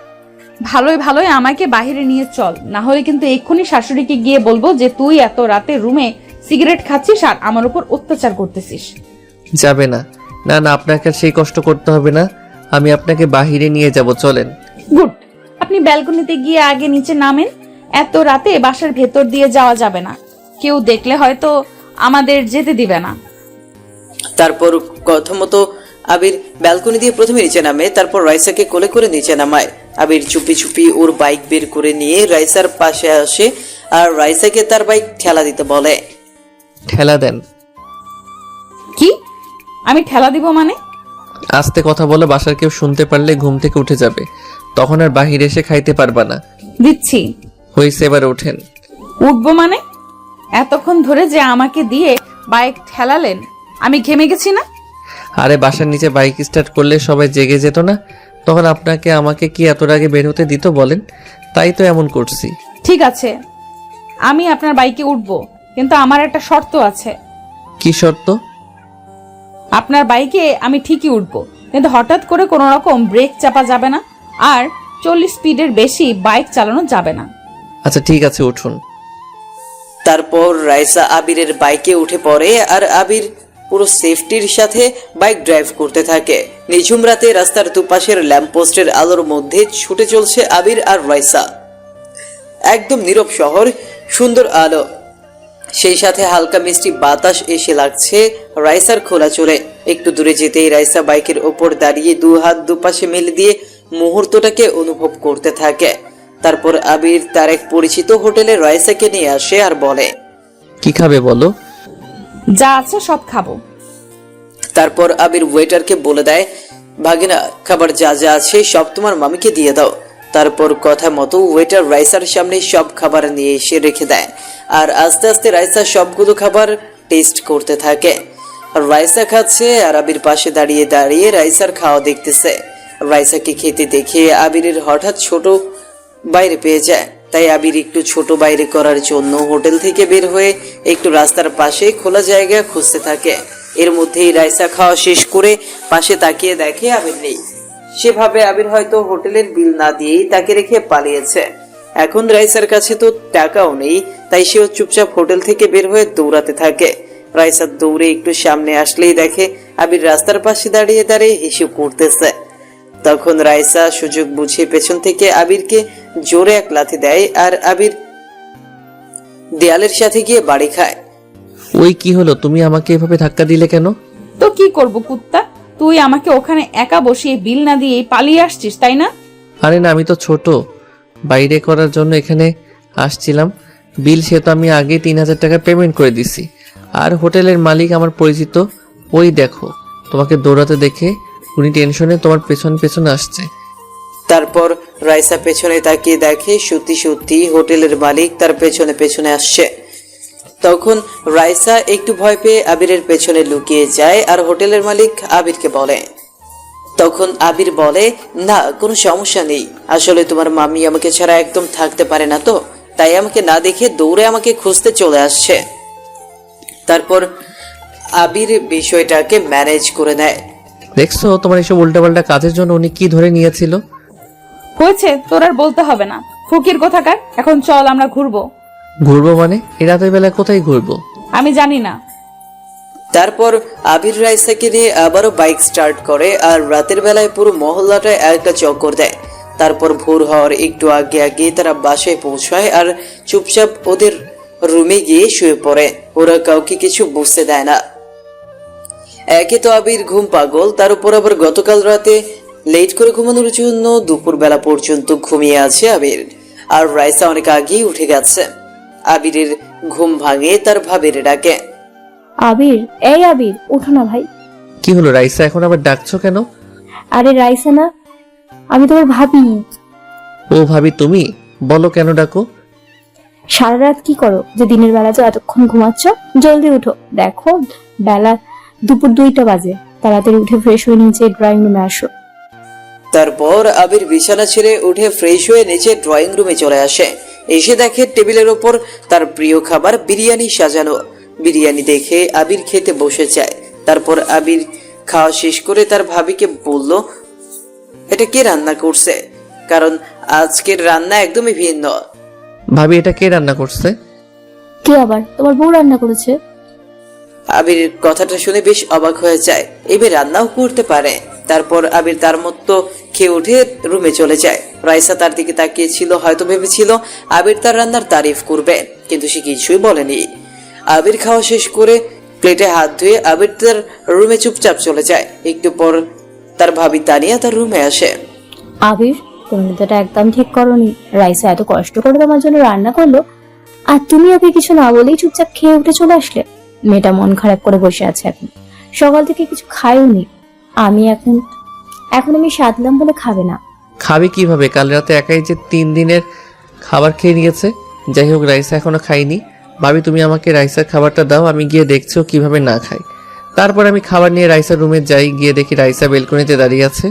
ভালোই ভালোই আমাকে বাইরে নিয়ে চল, না হলে কিন্তু এক্ষুনি শাশুড়িকে গিয়ে বলবো যে তুই এত রাতে রুমে সিগারেট খাচ্ছিস আর আমার উপর অত্যাচার করতেছিস। যাবে না? না না, আপনাকে আর সেই কষ্ট করতে হবে না, আমি আপনাকে বাহিরে নিয়ে যাব, চলেন। গুড, আপনি ব্যালকনিতে গিয়ে আগে নিচে নামেন। এত রাতে বাসার ভেতর দিয়ে যাওয়া যাবে না, কেউ দেখলে হয়তো আমাদের যেতে দিবে না। তারপর কথা মতো আবির ব্যালকনি দিয়ে প্রথমে নিচে নামে, তারপর রাইসাকে কোলে করে নিচে নামায়। আবির চুপি চুপি ওর বাইক বের করে নিয়ে রাইসার পাশে আসে আর রাইসাকে তার বাইক ঠেলা দিতে বলে। ঠেলা দেন? কি? আমি ঠেলা দিব মানে? আস্তে কথা বলে, বাসার কেউ শুনতে পারলে ঘুম থেকে উঠে যাবে, তখন আর বাহিরে এসে খাইতে পারবা না। দিচ্ছি। হয়েছে, এবার ওঠেন। উঠবো মানে? এতক্ষণ ধরে যে আমাকে দিয়ে বাইক ঠেলালেন, আমি ঘেমে গেছি না? আরে বাসার নিচে বাইক স্টার্ট করলে সবাই জেগে যেত না? তখন আপনাকে আমাকে কি এত আগে বের হতে দিত বলেন? তাই তো এমন করছি। ঠিক আছে, আমি আপনার বাইকে উঠবো, কিন্তু আমার একটা শর্ত আছে। কি শর্ত? আপনার বাইকে আমি ঠিকই উঠবো, কিন্তু হঠাৎ করে কোনো রকম ব্রেক চাপা যাবে না, আর 40 স্পিডের বেশি বাইক চালানো যাবে না। আচ্ছা ঠিক আছে, উঠুন। তারপর রাইসা আবিরের বাইকে উঠে পড়ে আর আবির পুরো সেফটির সাথে বাইক ড্রাইভ করতে থাকে। নিঝুম রাতে রাস্তার দুপাশের ল্যাম্পপোস্টের আলোর মধ্যে ছুটে চলছে আবির আর রাইসা। একদম নীরব শহর, সুন্দর আলো, সেই সাথে হালকা মিষ্টি বাতাস এসে লাগছে রাইসার খোলা চলে। একটু দূরে যেতেই রাইসা বাইকের ওপর দাঁড়িয়ে দু হাত দুপাশে মেলে দিয়ে মুহূর্তটাকে অনুভব করতে থাকে। তারপর আবির তার এক পরিচিত হোটেলে রাইসাকে নিয়ে আসে আর বলে, কি খাবে বলো? যা আছে সব খাবো। তারপর আবির ওয়েটারকে বলে দেয়, ভাগিনা খাবার যা যা আছে সব তোমার মামিকে দিয়ে দাও। তারপর কথা মতো ওয়েটার রাইসার সামনে সব খাবার নিয়ে এসে রেখে দেয় আর আস্তে আস্তে রাইসা সবগুলো খাবার টেস্ট করতে থাকে। রাইসা খাচ্ছে আর আবির পাশে দাঁড়িয়ে দাঁড়িয়ে রাইসার খাওয়া দেখতেছে। রাইসাকে খেতে দেখে আবিরের হঠাৎ ছোট বাইরে পেয়ে যায়, তাই আবির একটু ছোট বাইরে করার জন্য হোটেল থেকে বের হয়ে একটু রাস্তার পাশে খোলা জায়গা খুঁজতে থাকে। এর মধ্যেই রাইসা খাওয়া শেষ করে পাশে তাকিয়ে দেখে আবির নেই। সেভাবে আবির হয়তো হোটেলের বিল না দিয়েই তাকে রেখে পালিয়েছে। এখন রাইসার কাছে তো টাকাও নেই, তাই সেও চুপচাপ হোটেল থেকে বের হয়ে দৌড়াতে থাকে। রাইসা দৌড়ে একটু সামনে আসলেই দেখে আবির রাস্তার পাশে দাঁড়িয়ে দাঁড়িয়ে হিসেব করতেছে। তখন রাইসা সুযোগ বুঝে পেছন থেকে আবিরকে জোরে এক লাথি দেয় আর আবির দেয়ালের সাথে গিয়ে বাড়ি খায়। ওই কি হলো? তুমি আমাকে এভাবে ধাক্কা দিলে কেন? তো কি করব কুত্তা, তুই আমাকে ওখানে একা বসিয়ে বিল না দিয়ে পালিয়ে আসছিস, তাই না? আরে না, আমি তো ছোট বাইরে করার জন্য এখানে আসছিলাম। বিল সে তো আমি আগে 3000 টাকা পেমেন্ট করে দিছি। আর হোটেলের মালিক আমার পরিচিত। ওই দেখো, তোমাকে দৌড়াতে দেখে উনি টেনশনে তোমার পেছন পেছনে আসছে। তারপর রাইসা পেছনে তাকিয়ে দেখে সত্যি সত্যি হোটেলের মালিক তার পেছনে পেছনে আসছে। তখন রাইসা একটু ভয় পেয়ে আবিরের পেছনে লুকিয়ে যায় আর হোটেলের মালিক আবিরকে বলে। তখন আবির বলে, না কোনো সমস্যা নেই, আসলে তোমার মামি আমাকে ছাড়া একদম থাকতে পারে না, তো তাই আমাকে না দেখে দৌড়ে আমাকে খুঁজতে চলে আসছে। তারপর আবির বিষয়টাকে ম্যানেজ করে নেয়। দেখছো, তোমার এসব উল্টাপাল্টা কাজের জন্য উনি কি ধরে নিয়েছিল। হয়েছে, তোর আর বলতে হবে না, ফকির কোথাকার। এখন চল আমরা ঘুরবো। ঘুরবো মানে? এই রাতের বেলা কোথায় ঘুরবো? আমি জানি না। তারপর আবির রাইসাকে নিয়ে আবারও বাইক স্টার্ট করে আর রাতের বেলায় পুরো মহল্লাটায় একটা চক্কর দেয়। তারপর ভোর হওয়ার একটু আগে আগে তারা বাসায় পৌঁছায় আর চুপচাপ ওদের রুমে গিয়ে শুয়ে পড়ে। ওরা কাউকে কিছু বুঝতে দেয় না। একে তো আবির ঘুম পাগল, তার উপর আবার গতকাল রাতে লেট করে ঘুমানোর জন্য দুপুরবেলা পর্যন্ত ঘুমিয়ে আছে আবির। আর রাইসা অনেক আগেই উঠে গেছে। আবিরের ঘুম ভাঙে তার ভাবির ডাকে। আবির, এই আবির, উঠো না ভাই। কি হলো রাইসা, এখন আবার ডাকছো কেন? আরে রাইসা না, আমি তোমার ভাবি। ও ভাবি তুমি, বলো কেন ডাকো? সারা রাত কি করো যে দিনের বেলা তো এতক্ষণ ঘুমাচ্ছ? জলদি উঠো, দেখো বেলা দুপুর 2টা বাজে। তাড়াতাড়ি উঠে ফ্রেশ হয়ে নিচে ড্রয়িং রুমে আসো। তারপর আবির বিছানা ছেড়ে উঠে ফ্রেশ হয়ে নিচে ড্রয়িং রুমে চলে আসে। এসে দেখে টেবিলের ওপর তার প্রিয় খাবার বিরিয়ানি সাজানো। বিরিয়ানি দেখে আবির খেতে বসে যায়। তারপর আবির খাওয়া শেষ করে তার ভাবিকে বলল, এটা কে রান্না করছে? কারণ আজকের রান্না একদমই ভিন্ন। ভাবি এটা কে রান্না করছে? কে আবার? তোমার বউ রান্না করেছে। আবির কথাটা শুনে বেশ অবাক হয়ে যায়, এবার রান্নাও করতে পারে। তারপর আবির তার মতো খেয়ে উঠে রুমে চলে যায়। রাইসা তার দিকে তাকিয়েছিল, হয়তো ভেবেছিল আবির তার রান্নার তারিফ করবে, কিন্তু সে কিছুই বলেনি। আবির খাওয়া শেষ করে প্লেটে হাত ধুয়ে আবির তার রুমে চুপচাপ চলে যায়। একটু পর তার ভাবি তানিয়া তার রুমে আসে। আবির, তুমি তো এটা একদম ঠিক করোনি। রাইসা এত কষ্ট করে তোমার জন্য রান্না করলো, আর তুমি ওকে কিছু না বলেই চুপচাপ খেয়ে উঠে চলে আসলে। মেয়েটা মন খারাপ করে বসে আছে এখন, সকাল থেকে কিছু খায়ওনি। আমি এখন আমি সাধলাম বলে খাবে না। খাবে কিভাবে? কাল রাতে একাই যে 3 দিনের খাবার খেয়ে নিয়েছে। যাই হোক, রাইসা এখনো খাইনি। ভাবি তুমি আমাকে রাইসার খাবারটা দাও, আমি গিয়ে দেখছি ও কিভাবে না খায়। তারপর আমি খাবার নিয়ে রাইসার রুমে যাই। গিয়ে দেখি রাইসা বেলকনিতে দাঁড়িয়ে আছে।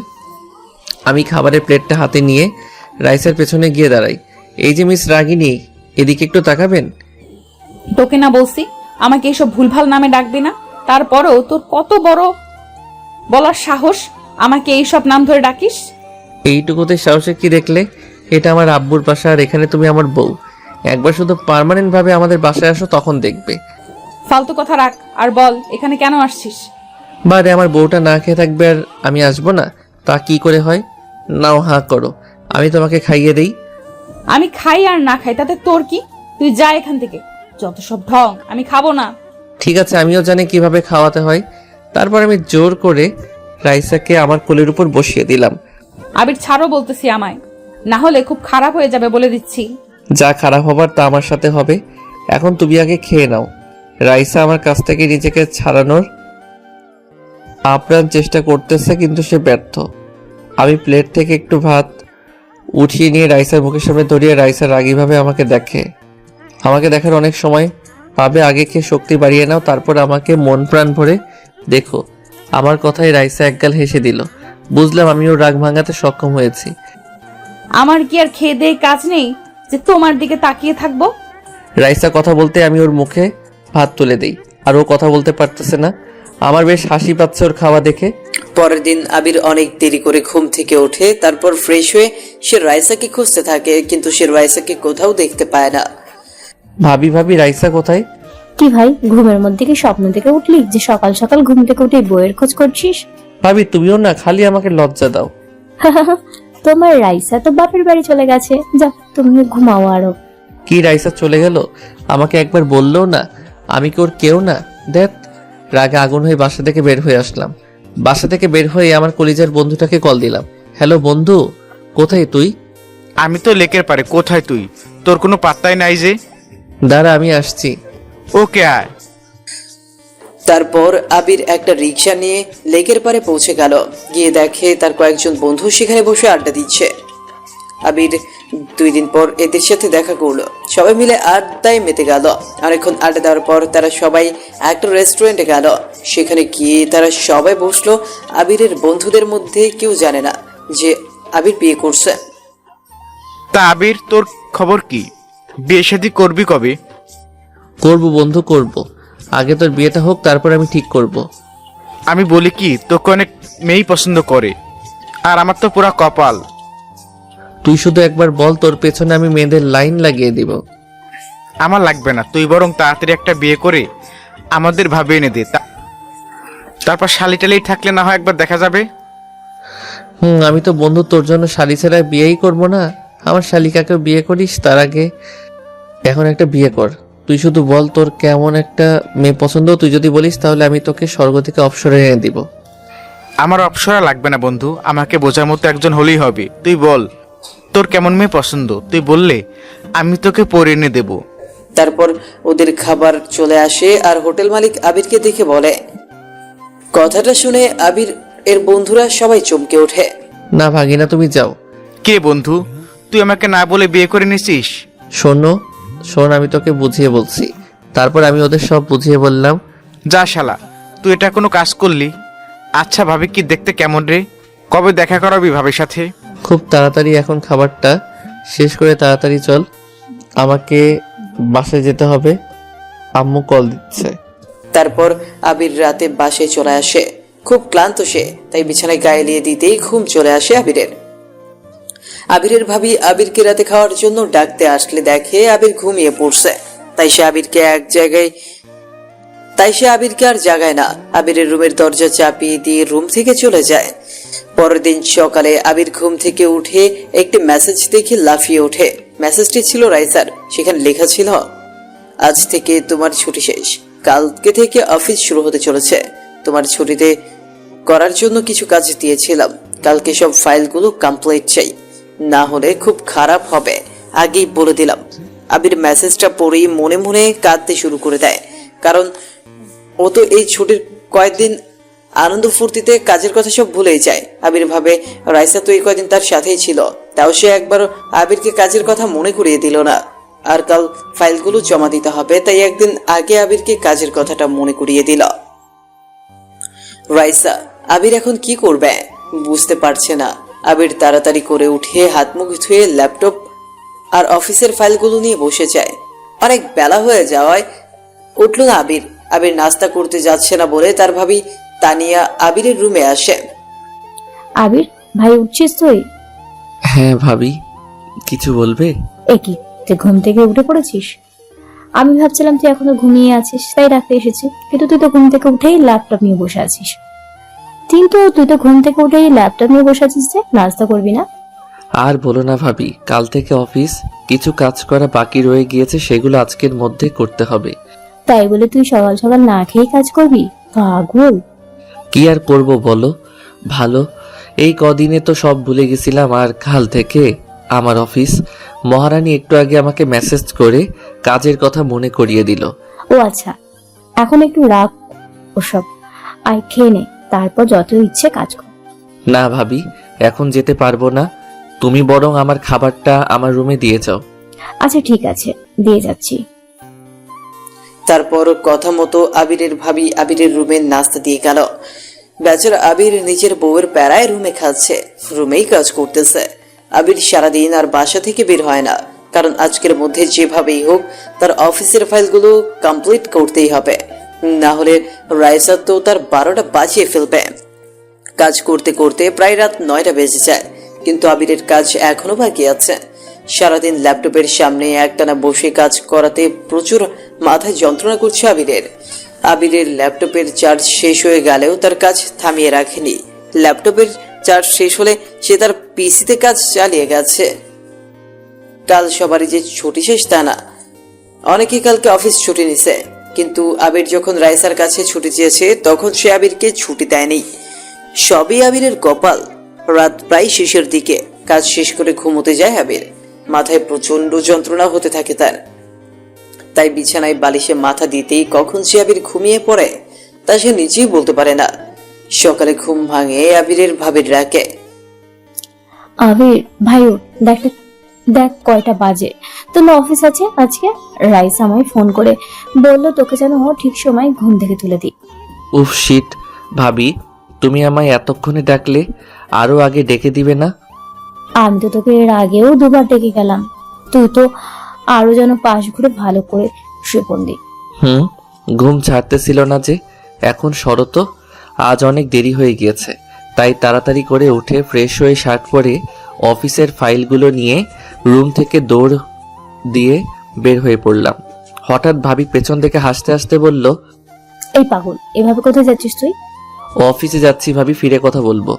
আমি খাবারের প্লেটটা হাতে নিয়ে রাইসার পেছনে গিয়ে দাঁড়াই। এই যে মিস রাগিনী, এদিকে একটু তাকাবেন। তোকে না বলছি আমাকে এইসব ভুলভাল নামে ডাকবি না? তারপরও তোর কত বড় বলার সাহস, আমাকে এইসব নাম ধরে ডাকিস? এইটুকুতে সাহসে কি দেখলে? এটা আমার আব্বুর বাসা আর এখানে তুমি আমার বউ। একবার শুধু পার্মানেন্ট ভাবে আমাদের বাসায় আসো, তখন দেখবে। ফালতু কথা রাখ আর বল এখানে কেন আসছিস? বারে আমার বউটা না খেয়ে থাকবে আর আমি আসবো না, তা কি করে হয়? নাও হাঁ করো, আমি তোমাকে খাইয়ে দেই। আমি খাই আর না খাই তাতে তোর কি? তুই যা এখান থেকে, যত সব ঢং। আমি খাবো না। ঠিক আছে, আমিও জানি কিভাবে খাওয়াতে হয়। তারপর আমি জোর করে রাইসাকে আমার কোলের উপর বসিয়ে দিলাম। আবির ছাড়ো বলতেছি আমায়, না হলে খুব খারাপ হয়ে যাবে বলে দিচ্ছি। যা খারাপ হবার তা আমার সাথে হবে। এখন তুমি আগে খেয়ে নাও। রাইসা আমার কাছ থেকে নিজেকে ছাড়ানোর আপ্রাণ চেষ্টা করতেছে, কিন্তু সে ব্যর্থ। আমি প্লেট থেকে একটু ভাত উঠিয়ে নিয়ে রাইসার মুখের সামনে ধরিয়ে রাইসা রাগীভাবে আমাকে দেখে। আমাকে দেখার অনেক সময় ভাবে আগে খেয়ে শক্তি বাড়িয়ে নাও, তারপর আমাকে মন প্রাণ ভরে দেখো। আমার কথায় রাইসা একগাল হেসে দিল। বুঝলাম আমিও রাগ ভাঙাতে সক্ষম হয়েছি। আমার কি আর খেয়ে দেয়ে কাজ নেই যে তোমার দিকে তাকিয়ে থাকবো? রাইসা কথা বলতে আমি ওর মুখে ভাত তুলে দেই, আর ও কথা বলতে পারতেছে না। আমার বেশ হাসি পাচ্ছে ওর খাওয়া দেখে। পরের দিন আবির অনেক দেরি করে ঘুম থেকে ওঠে। তারপর ফ্রেশ হয়ে সে রাইসাকে খুঁজতে থাকে, কিন্তু সে রাইসাকে কোথাও দেখতে পায় না। ভাবি ভাবি রাইসা কোথায়? কি ভাই, ঘুমের মধ্যে কি স্বপ্ন থেকে উঠলি যে সকাল সকাল ঘুম থেকে উঠে বইয়ের খোঁজ করছিস? ভাবি তুমিও না খালি আমাকে লজ্জা দাও। তোমার রাইসা তো বাপের বাড়ি চলে গেছে, যাও তুমিও ঘুমাও আরো। কি রাইসা চলে গেল? আমাকে একবার বললেও না? আমি কি ওর কেউ না? দেখ, রাগে আগুন হয়ে বাসা থেকে বের হয়ে আসলাম। বাসা থেকে বের হয়ে আমার কলিজার বন্ধুটাকে কল দিলাম। হ্যালো বন্ধু, কোথায় তুই? আমি তো লেকের পারে, কোথায় তুই? তোর কোনো পাত্তাই নাই যে। দাঁড়া আমি আসছি। ওকে আয়। তারপর আবির একটা রিক্সা নিয়ে লেকের পারে পৌঁছে গেল। গিয়ে দেখে তার কয়েকজন বন্ধু সেখানে বসে আড্ডা দিচ্ছে। আবির 2 দিন পর এদের সাথে দেখা করলো। সবাই মিলে আড্ডায় মেতে গেল। অনেকক্ষণ আড্ডা দেওয়ার পর তারা সবাই একটা রেস্টুরেন্টে গেল। সেখানে গিয়ে তারা সবাই বসলো। আবিরের বন্ধুদের মধ্যে কেউ জানে না যে আবির বিয়ে করছে। তা আবির, তোর খবর কি? বিয়ে শাদী করবি কবে? করব বন্ধু, করব। আগে তোর বিয়েটা হোক, তারপর আমি ঠিক করব। আমি বলি কি, তোকে অনেক মেয়েই পছন্দ করে, আর আমার তো পুরা কপাল। তুই শুধু একবার বল, তোর পেছনে আমি মেয়েদের লাইন লাগিয়ে দিব। আমার লাগবে না, তুই বরং তাড়াতাড়ি একটা বিয়ে করে আমাদের ভাবে এনে দে। তারপর শালি টালি থাকলে না হয় একবার দেখা যাবে। আমি তো বন্ধু, তোর জন্য শালি ছাড়া বিয়েই করবো না। আমার শালিকাকে বিয়ে করিস, তার আগে এখন একটা বিয়ে কর। তুই শুধু বল তোর কেমন একটা মেয়ে পছন্দ। তুই যদি বলিস তাহলে আমি তোকে স্বর্গ থেকে অপসরে এনে দিব। আমার অপসরা লাগবে না বন্ধু, আমাকে বোঝার মতো একজন হলেই হবে। তুই বল তোর কেমন মেয়ে পছন্দ, তুই বললে আমি তোকে পরে এনে দেবো। তারপর ওদের খাবার চলে আসে আর হোটেল মালিক আবিরকে দেখে বলে। কথাটা শুনে আবির এর বন্ধুরা সবাই চমকে ওঠে। না ভাগিনা, তুমি যাও। কে বন্ধু, তুই আমাকে না বলে বিয়ে করে নিছিস? শোন, আমি তোকে বুঝিয়ে বলছি। তারপর আমি ওদের সব বুঝিয়ে বললাম। যা শালা, তুই এটা কোনো কাজ করলি? আচ্ছা ভাবি কি দেখতে কেমন রে? কবে দেখা করাবি ভাবির সাথে? খুব তাড়াতাড়ি, এখন খাবারটা শেষ করে তাড়াতাড়ি চল, আমাকে বাসায় যেতে হবে, আম্মু কল দিচ্ছে। তারপর আবির রাতে বাসায় চলে আসে। খুব ক্লান্ত সে, তাই বিছানায় গায়ে দিয়ে দিতেই ঘুম চলে আসে আবিরের ভাবি আবিরকে রাতে খাওয়ার জন্য ডাকতে আসলে দেখে আবির ঘুমিয়ে পড়ছে। তাই সে আবিরকে আর জাগায় না, আবিরের রুমের দরজা চাপিয়ে দিয়ে রুম থেকে চলে যায়। পরের দিন সকালে আবির ঘুম থেকে উঠে একটি মেসেজ দেখে লাফিয়ে ওঠে। মেসেজটি ছিল রাইসার। সেখানে লেখা ছিল, আজ থেকে তোমার ছুটি শেষ, কালকে থেকে অফিস শুরু হতে চলেছে। তোমার ছুটিতে করার জন্য কিছু কাজ দিয়েছিলাম, কালকে সব ফাইলগুলো কমপ্লিট চাই, না হলে খুব খারাপ হবে, আগেই বলে দিলাম। আবির মেসেজটা পড়েই মনে মনে কাঁদতে শুরু করে দেয়, কারণ ও তো এই ছুটির কয়েকদিন আনন্দ ফুর্তিতে কাজের কথা সব ভুলেই যায়। আবির ভাবে রাইসা তো এই কয়েকদিন তার সাথেই ছিল, তাও সে একবারও আবিরকে কাজের কথা মনে করিয়ে দিল না। আর কাল ফাইলগুলো জমা দিতে হবে, তাই একদিন আগে আবিরকে কাজের কথাটা মনে করিয়ে দিল। রাইসা আবির এখন কি করবে বুঝতে পারছে না। আবির তাড়াতাড়ি করে উঠে হাত মুখ ধুয়ে ল্যাপটপ আর অফিসের ফাইলগুলো নিয়ে বসে যায়। অনেক বেলা হয়ে যাওয়ায় উঠল না আবির। আবির নাস্তা করতে যাচ্ছে না বলে তার ভাবি তানিয়া আবিরের রুমে আসে। আবির ভাই, উঠছিস তুই? হ্যাঁ ভাবি, কিছু বলবে? একই, তুই ঘুম থেকে উঠে পড়েছিস? আমি ভাবছিলাম তুই এখনো ঘুমিয়ে আছিস, তাই রাখতে এসেছি, কিন্তু তুই তো ঘুম থেকে উঠেই ল্যাপটপ নিয়ে বসে আছিস। যে নাস্তা করবি না? আর বলো না ভাবি, কাল থেকে অফিস, কিছু কাজ করা বাকি রয়ে গিয়েছে, সেগুলো আজকের মধ্যে করতে হবে। তাই বলে তুই সকাল সকাল না খেয়ে কাজ করবি? পাগল। কি আর করব বলো, ভালো এই কদিনে তো সব ভুলে গেছিলাম। আর কাল থেকে আমার অফিস। মহারানী একটু আগে আমাকে মেসেজ করে কাজের কথা মনে করিয়ে দিল। ও আচ্ছা, এখন একটু রাগ ওসব, আয় খেয়ে নে, তারপর যত ইচ্ছে কাজ কর। না ভাবি, এখন যেতে পারবো না, তুমি বরং আমার খাবারটা আমার রুমে দিয়ে যাও। আচ্ছা ঠিক আছে, দিয়ে যাচ্ছি। তারপর কথা মতো আবিরের ভাবি আবিরের রুমে নাস্তা দিয়ে গেল। বেচারা আবির নিজের বউয়ের প্যারায় রুমে খাচ্ছে, রুমেই কাজ করতেছে। আবির সারাদিন আর বাসা থেকে বের হয় না, কারণ আজকের মধ্যে যেভাবেই হোক তার অফিসের ফাইলগুলো কমপ্লিট করতেই হবে, না হলে রাইসা তো তার 12টা বাজিয়ে ফেলবে। কাজ করতে করতে প্রায় রাত 9টা বেজে যায়, কিন্তু আবিরের কাজ এখনো বাকি আছে। সারাদিন ল্যাপটপের সামনে একটানা বসে কাজ করাতে প্রচুর মাথায় যন্ত্রণা করছে আবিরের ল্যাপটপের চার্জ শেষ হয়ে গেলেও তার কাজ থামিয়ে রাখেনি। ল্যাপটপের চার্জ শেষ হলে সে তার পিসিতে কাজ চালিয়ে গেছে। কাল সবারই যে ছুটি শেষ তা না, অনেকেই কালকে অফিস ছুটি নিছে, কিন্তু আবির যখন রাইসার কাছে ছুটি চেয়েছে তখন সে আবিরকে ছুটি দেয়নি। সবই আবিরের কপাল। রাত প্রায় শেষের দিকে কাজ শেষ করে ঘুমোতে যায় আবির। মাথায় প্রচন্ড যন্ত্রণা হতে থাকে তার, তাই বিছানায় বালিশে মাথা দিতেই কখন সে আবির ঘুমিয়ে পড়ে তা সে নিজেই বলতে পারে না। সকালে ঘুম ভাঙে আবিরের ভাবির ডাকে। আবির ভাই, দেখ কয়টা বাজে, তোর না অফিস আছে আজকে? রাইস আমায় ফোন করে বললো তোকে যেন ঠিক সময় ঘুম থেকে তুলে দিই। উফ শিট, ভাবি তুমি আমায় এতক্ষণে ডাকলে, আরো আগে ডেকে দিবে না? আমি তো তোকে এর আগেও দুবার ডেকে গেলাম, তুই তো আরো যেন পাশ ঘুরে ভালো করে শুয়ে পড়লি। ঘুম ছাড়তেছিল না যে। এখন শরত, আজ অনেক দেরি হয়ে গিয়েছে, তাই তাড়াতাড়ি করে উঠে ফ্রেশ হয়ে শার্ট পরে অফিসের ফাইলগুলো নিয়ে রুম থেকে দৌড় দিয়ে বের হয়ে পড়লাম। হঠাৎ ভাবি পেছন থেকে হাসতে হাসতে বলল, এই পাগল, এভাবে কোথায় যাচ্ছিস তুই? অফিসে যাচ্ছি ভাবি, ফিরে কথা বলবো।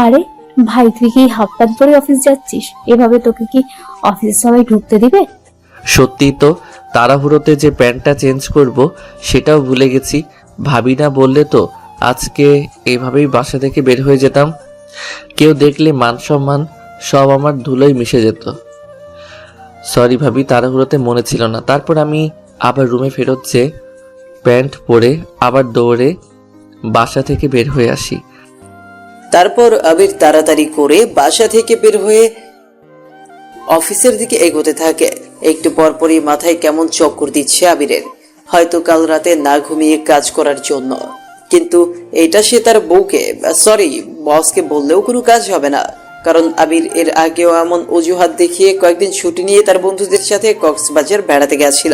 আরে ভাই, তুই কি হাফ প্যান্ট পরে অফিস যাচ্ছিস? এভাবে তোকে কি অফিসে সবাই ঢুকতে দিবে? সত্যি তো, তাড়াহুড়োতে যে প্যান্টটা চেঞ্জ করব সেটাও ভুলে গেছি। ভাবি না বললে তো আজকে এভাবেই বাসা থেকে বের হয়ে যেতাম। কেউ দেখলে মান সম্মান সব আমার ধুলোয় মিশে যেত। সরি ভাবি, তাড়াহুড়োতে মনে ছিল না। তারপর আমি আবার রুমে ফেরত যেয়ে প্যান্ট পরে আবার দৌড়ে বাসা থেকে বের হয়ে আসি। তারপর আবির তাড়াতাড়ি করে বাসা থেকে বের হয়ে অফিসের দিকে এগোতে থাকে। একটু পরপরই মাথায় কেমন চক্কর দিচ্ছে আবিরের, হয়তো কাল রাতে না ঘুমিয়ে কাজ করার জন্য। কিন্তু এটা সে তার বউকে, সরি বসকে বললেও কোনো কাজ হবে না, কারণ আবির এর আগেও এমন অজুহাত দেখিয়ে কয়েকদিন ছুটি নিয়ে তার বন্ধুদের সাথে কক্সবাজার বেড়াতে গেছিল।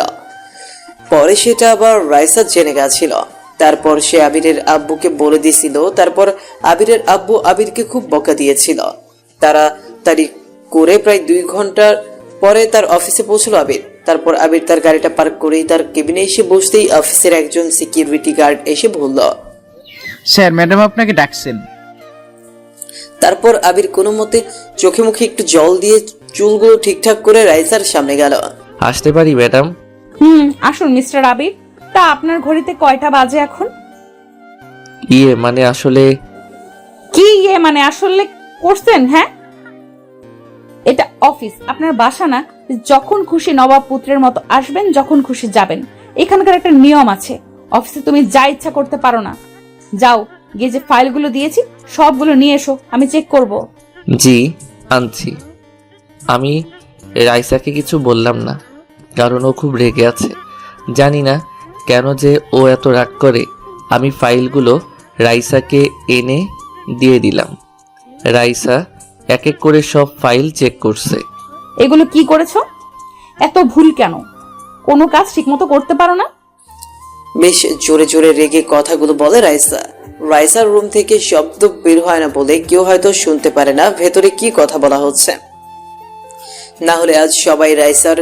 পরে সেটা আবার রাইসা জেনে গেছিল। তারপর সে আবিরের আব্বুকে বলে দিয়েছিল। তারপর আবিরের আব্বু আবিরকে খুব বকা দিয়েছিল। তাড়াতাড়ি করে প্রায় 2 ঘন্টার পরে তার অফিসে পৌঁছলো আবির। তারপর আবির তার গাড়িটা পার্ক করেই তার কেবিনে এসে বসতেই অফিসের একজন সিকিউরিটি গার্ড এসে বলল, স্যার ম্যাডাম আপনাকে ডাকছেন। তারপর আবির কোনো মতে চোখে মুখে একটু জল দিয়ে চুলগুলো ঠিকঠাক করে রাইসার সামনে গেল। আসতে পারি ম্যাডাম? আসুন মিস্টার আবির। তা আপনার ঘড়িতে কয়টা বাজে এখন? মানে আসলে কি মানে আসলে করছেন? হ্যাঁ, এটা অফিস, আপনার বাসা না। যখন খুশি নবাব পুত্রের মতো আসবেন, যখন খুশি যাবেন। এখানকার একটা নিয়ম আছে, অফিসে তুমি যা ইচ্ছা করতে পারো না। যাও, গিয়ে যে ফাইলগুলো দিয়েছি সবগুলো নিয়ে এসো, আমি চেক করব। জি আনছি। আমি রাইসাকে কিছু বললাম না, কারণ ও খুব রেগে আছে। জানি না কেন যে ও এত রাগ করে। আমি ফাইলগুলো রাইসাকে এনে দিয়ে দিলাম। রাইসা এক এক করে সব ফাইল চেক করছে। এগুলো কি করেছো? এত ভুল কেন? কোনো কাজ ঠিকমতো করতে পারো না? বেশ জোরে জোরে রেগে কথাগুলো বলে রাইসা। রাইসার রুম থেকে শব্দ বের হয় না বলে কেউ হয়তো শুনতে পারে না ভেতরে কি কথা বলা হচ্ছে। না হলে আজ সবাই রাইসার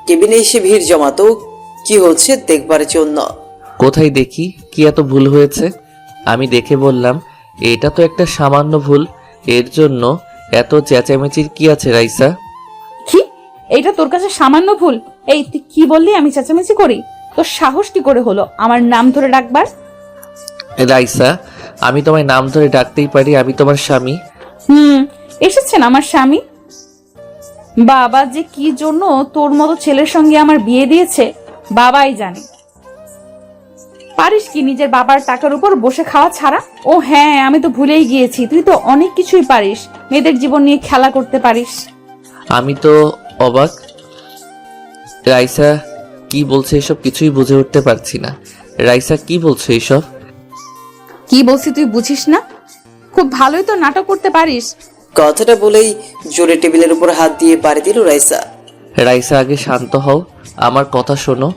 কেবিনে এসে ভিড় জমাতো কি হচ্ছে দেখবার জন্য। কোথায় দেখি কি এত ভুল হয়েছে। আমি দেখে বললাম, এটা তো একটা সামান্য ভুল, এর জন্য এত চেঁচামেচির কি আছে রাইসা? কি? এইটা তোর কাছে সামান্য ভুল? এই তুই কি বললি আমি চেঁচামেচি করি? তোর সাহস কি করে হলো আমার নাম ধরে ডাকবার? রাইসা, আমি তোমায় নাম ধরে ডাকতেই পারি, আমি তোমার স্বামী। এসেছেন আমার স্বামী। বাবা যে কি জন্য তোর মতো ছেলের সঙ্গে আমার বিয়ে দিয়েছে বাবাই জানে। পারিস কি নিজের বাবার টাকার উপর বসে খাওয়া ছাড়া? ও হ্যাঁ, আমি তো ভুলেই গিয়েছি, তুই তো অনেক কিছুই পারিস, মেয়েদের জীবন নিয়ে খেলা করতে পারিস। আমি তো অবাক। রাইসা কি বলছে এসব কিছুই বুঝে উঠতে পারছি না। রাইসা কি বলছে এসব? কি বলছি তুই বুঝিস না? খুব ভালোই তো নাটক করতে পারিস। কথাটা বলেই জোরে টেবিলের উপর হাত দিয়ে পাড়ি দিল রাইসা। রাইসা আগে শান্ত হও, আমার কথা শোনো।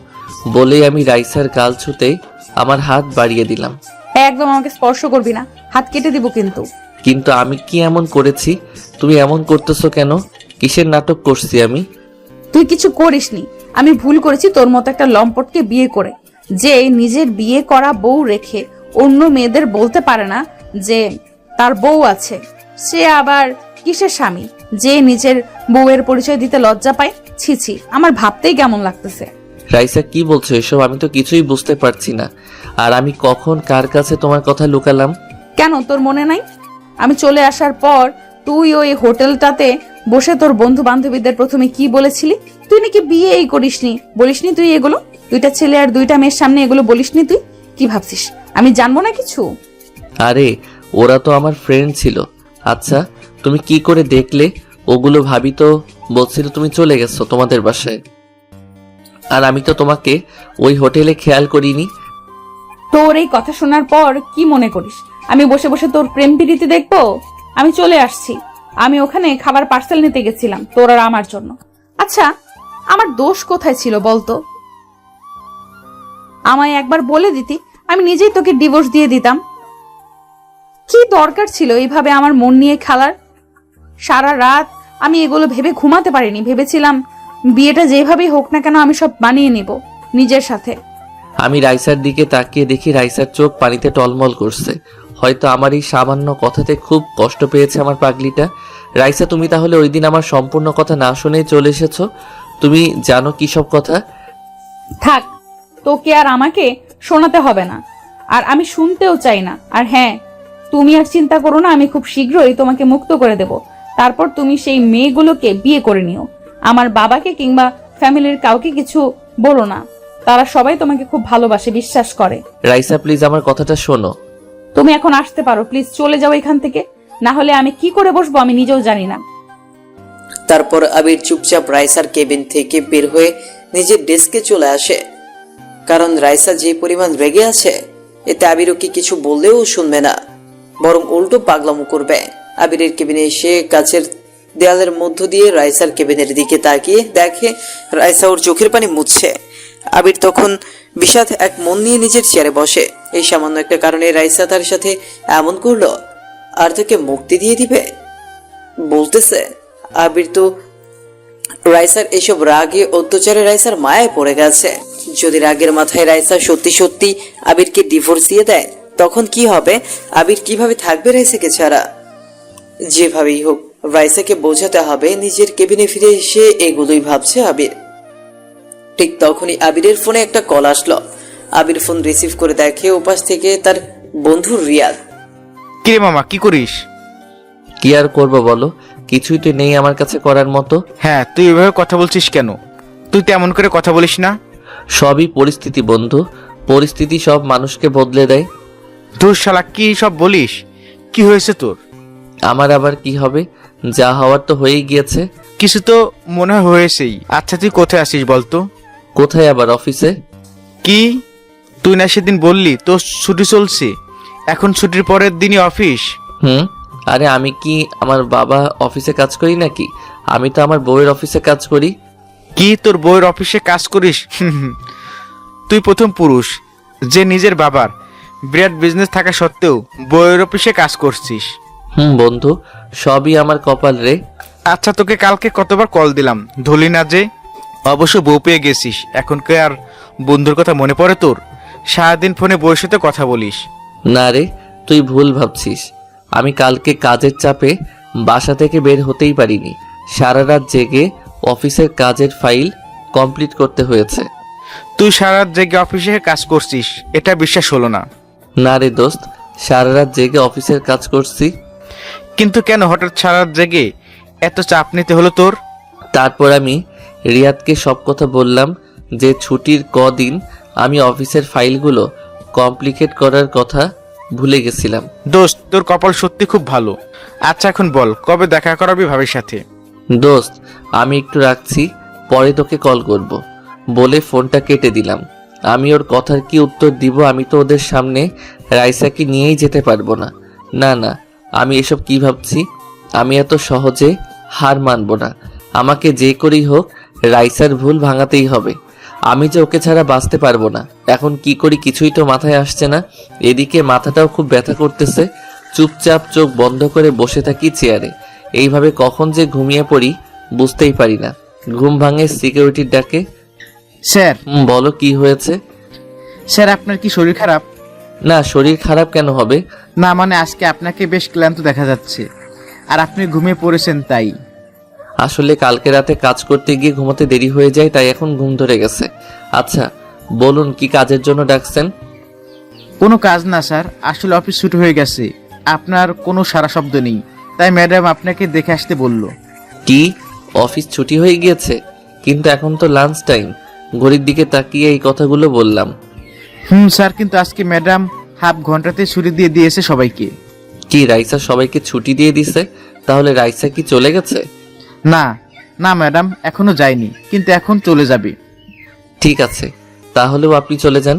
বলেই আমি রাইসার গাল ছুঁতেই আমার হাত বাড়িয়ে দিলাম। একদম আমাকে স্পর্শ করবি না, হাত কেটে দিব কিন্তু। কিন্তু আমি কি এমন করেছি? তুমি এমন করতেছো কেন? কিসের নাটক করছি আমি? তুই কিছু করিসনি। আমি ভুল করেছি তোর মতো একটা লম্পটকে বিয়ে করে, যে নিজের বিয়ে করা বউ রেখে অন্য মেয়েদের বলতে পারে না যে তার বউ আছে। সে আবার কিসের স্বামী যে নিজের বউয়ের পরিচয় দিতে লজ্জা পায়? ছি ছি, আমার ভাবতেই কেমন লাগতেছে। রাইসা কি বলছো এসব? আমি তো কিছুই বুঝতে পারছি না। আর আমি কখন কার কাছে তোমার কথা লুকালাম? কেন তোর মনে নাই? আমি চলে আসার পর তুই ওই হোটেলটাতে বসে তোর বন্ধু বান্ধবীদের প্রথমে কি বলেছিলি? তুই নাকি বিয়েই করিসনি, বলিসনি তুই এগুলো? 2টা ছেলে আর 2টা মেয়ের সামনে এগুলো বলিসনি তুই? কি ভাবছিস আমি জানবো না কিছু? আরে ওরা তো আমার ফ্রেন্ড ছিল। আচ্ছা তুমি কি করে দেখলে ওগুলো? ভাবি তো বলছিল তুমি চলে গেছো তোমাদের বাসায়, আর আমি তো তোমাকে ওই হোটেলে খেয়াল করিনি। তোর এই কথা শোনার পর কি মনে করিস আমি বসে বসে তোর প্রেম প্রীতি দেখবো? আমি চলে আসছি। আমি ওখানে খাবার পার্সেল নিতে গেছিলাম তোর আর আমার জন্য। আচ্ছা আমার দোষ কোথায় ছিল বলতো? আমায় একবার বলে দিতি, আমি নিজেই তোকে ডিভোর্স দিয়ে দিতাম। কি দরকার ছিল এইভাবে আমার মন নিয়ে খেলার? সারা রাত আমি এগুলো ভেবে ঘুমাতে পারিনি। ভেবেছিলাম বিয়েটা যেভাবেই হোক না কেন আমি সব মানিয়ে নিব নিজের সাথে। আমি রাইসার দিকে তাকিয়ে দেখি রাইসার চোখ পানিতে টলমল করছে। হয়তো আমার এই সামান্য কথাতে খুব কষ্ট পেয়েছে আমার পাগলিটা। রাইসা, তুমি তাহলে ওই দিন আমার সম্পূর্ণ কথা না শুনেই চলে এসেছো? তুমি জানো কি সব কথা? থাক, তোকে আর আমাকে শোনাতে হবে না, আর আমি শুনতেও চাই না। আর হ্যাঁ, তুমি আর চিন্তা করো না, আমি খুব শীঘ্রই তোমাকে মুক্ত করে দেব। তারপর তুমি সেই মেয়েগুলোকে বিয়ে করে নিও। আমার বাবাকে কিংবা ফ্যামিলির কাউকে কিছু বলো না, তারা সবাই তোমাকে খুব ভালোবাসে, বিশ্বাস করে। রাইসা প্লিজ আমার কথাটা শোনো। তুমি এখন আসতে পারো, প্লিজ চলে যাও এখান থেকে, না হলে আমি কি করে বসবো আমি নিজেও জানি না। তারপর আবির চুপচাপ রাইসার কেবিন থেকে বের হয়ে নিজের ডেস্কে চলে আসে। কারণ রাইসা যে পরিমাণ রেগে আছে, এতে আবির ওকে কিছু বললেও শুনবে না, বরং উল্টো পাগলামো করবে। আবিরের কেবিনে এসে কাছের দেয়ালের মধ্য দিয়ে রাইসার কেবিনের দিকে তাকিয়ে দেখে রাইসা ওর চোখের পানি মুছছে। আবির তখন বিষাদ এক মন নিয়ে নিজের চেয়ারে বসে। এই সামান্য একটা কারণে রাইসা তার সাথে এমন করলো, আর তাকে মুক্তি দিয়ে দিবে বলতেছে। আবির তো রাইসার এসব রাগে অত্যাচারে রাইসার মায়ায় পড়ে গেছে। যদি রাগের মাথায় রাইসা সত্যি সত্যি আবিরকে ডিভোর্স দিয়ে দেয়, তখন কি হবে? আবির কিভাবে থাকবে রাইসাকে ছাড়া? যেভাবেই হোক রাইসাকে বোঝাতে হবে। নিজের কেবিনে ফিরে এসে এগুলোই ভাবছে আবির। ঠিক তখনই আবিরের ফোনে একটা কল আসলো। আবির ফোন রিসিভ করে দেখে ওপাশ থেকে তার বন্ধু রিয়াদ। কিরে মামা, কি করিস? কি আর করবো বলো, কিছুই তো নেই আমার কাছে করার মতো। হ্যাঁ, তুই এভাবে কথা বলছিস কেন? তুই তেমন করে কথা বলিস না। সবই পরিস্থিতি বন্ধু, পরিস্থিতি সব মানুষকে বদলে দেয়। তোর শালা কি সব বলিস? কি হয়েছে তোর? আমার আবার কি হবে, যা হওয়ার তো হয়েই গিয়েছে। কিছু তো মনে হয়েছেই। আচ্ছা, তুই কোথায় আসিস বলতো? কোথায় আবার? অফিসে। কি, তুই না সেদিন বললি তোর ছুটি চলছে, এখন ছুটির পরের দিনই অফিস? আরে আমি কি আমার বাবা অফিসে কাজ করি নাকি? আমি তো আমার বউয়ের অফিসে কাজ করি। কি, তোর বউয়ের অফিসে কাজ করিস? তুই প্রথম পুরুষ যে নিজের বাবার বিরাট বিজনেস থাকা সত্ত্বেও বউয়ের অফিসে কাজ করছিস। বন্ধু, সবই আমার কপাল রে। আচ্ছা, তোকে কালকে কতবার কল দিলাম, ধরলি না যে? অবশ্য বউ পেয়ে গেছিস, এখন কে আর বন্ধুর কথা মনে পড়ে তোর? সারাদিন ফোনে বউয়ের সাথে কথা বলিস। না রে, তুই ভুল ভাবছিস। আমি কালকে কাজের চাপে বাসা থেকে বের হতেই পারিনি। সারা রাত জেগে অফিসের কাজের ফাইল কমপ্লিট করতে হয়েছে। তুই সারা রাত জেগে অফিসে কাজ করছিস, এটা বিশ্বাস হলো না। না রে দোস্ত, সারা রাত জেগে অফিসের কাজ করছি। কিন্তু কেন হঠাৎ সারা রাত জেগে এত চাপ নিতে হলো তোর? তারপর আমি রিয়াদকে সব কথা বললাম যে ছুটির কদিন আমি অফিসের ফাইলগুলো কমপ্লিকেট করার কথা ভুলে গেছিলাম। দোস্ত, তোর কপাল সত্যি খুব ভালো। আচ্ছা, এখন বল কবে দেখা করাবি ভাবির সাথে? দোস্ত, আমি একটু রাখছি, পরে তোকে কল করব বলে ফোনটা কেটে দিলাম। আমি ওর কথার কি উত্তর দিব? আমি তো ওদের সামনে রাইসাকে নিয়েই যেতে পারবো না। না না, আমি এসব কি ভাবছি? আমি এত সহজে হার মানব না। আমাকে যে করেই হোক রাইসার ভুল ভাঙাতেই হবে। আমি যে ওকে ছাড়া বাঁচতে পারবো না। এখন কি করি কিছুই তো মাথায় আসছে না। এদিকে মাথাটাও খুব ব্যথা করতেছে। চুপচাপ চোখ বন্ধ করে বসে থাকি চেয়ারে। এইভাবে কখন যে ঘুমিয়ে পড়ি বুঝতেই পারি না। ঘুম ভাঙে সিকিউরিটির ডাকে। স্যার। বলো, কি হয়েছে? স্যার, আপনার কি শরীর খারাপ? না, শরীর খারাপ কেন হবে? না মানে আজকে আপনাকে বেশ ক্লান্ত দেখা যাচ্ছে, আর আপনি ঘুমিয়ে পড়েছেন তাই। আসলে কালকে রাতে কাজ করতে গিয়ে ঘুমাতে দেরি হয়ে যায়, তাই এখন ঘুম ধরে গেছে। আচ্ছা বলুন, কি কাজের জন্য ডাকছেন? কোনো কাজ না স্যার, আসলে অফিস ছুটি হয়ে গেছে, আপনার কোনো সারা শব্দ নেই, তাই ম্যাডাম আপনাকে দেখে আসতে বলল। কি, অফিস ছুটি হয়ে গিয়েছে? কিন্তু এখন তো লাঞ্চ টাইম। ঘড়ির দিকে তাকিয়ে এই কথাগুলো বললাম। স্যার, কিন্তু আজকে ম্যাডাম হাফ ঘন্টাতে ছুটি দিয়ে দিয়েছে সবাইকে। কি, রাইসা সবাইকে ছুটি দিয়ে দিছে? তাহলে রাইসা কি চলে গেছে? না না ম্যাডাম, এখনো যায়নি, কিন্তু এখন চলে যাবে। ঠিক আছে, তাহলেও আপনি চলে যান।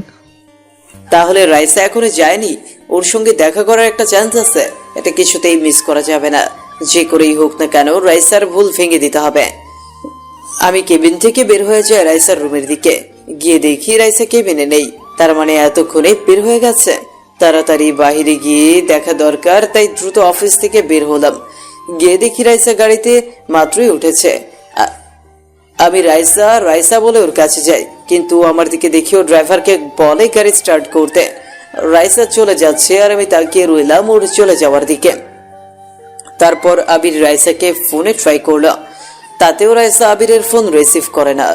তাহলে রাইসা এখনো যায়নি? ওর সঙ্গে দেখা করার একটা চান্স আছে, এটা কিছুতেই মিস করা যাবে না। যে করেই হোক না কেন রাইসার ভুল ভেঙে দিতে হবে। আমি কেবিন থেকে বের হয়ে যাই রাইসার রুমের দিকে। গিয়ে দেখি রাইসা কেবিনে নেই। তার মানে এতক্ষণে বের হয়ে গেছে। তাড়াতাড়ি বাহিরে গিয়ে দেখা দরকার, তাই দ্রুত অফিস থেকে বের হলাম। গিয়ে দেখি রাইসা গাড়িতে মাত্রই উঠেছে। আমি রাইসা রাইসা বলে ওর কাছে যাই, কিন্তু আমার দিকে দেখি ও ড্রাইভারকে বলে গাড়ি স্টার্ট করতে। রাইসা চলে যাচ্ছে আর আমি তাকিয়ে রইলাম ওর চলে যাওয়ার দিকে। তারপর আবির রাইসাকে ফোনে ট্রাই করলো, তাতেও রাইসা আবিরের ফোন রিসিভ করে না।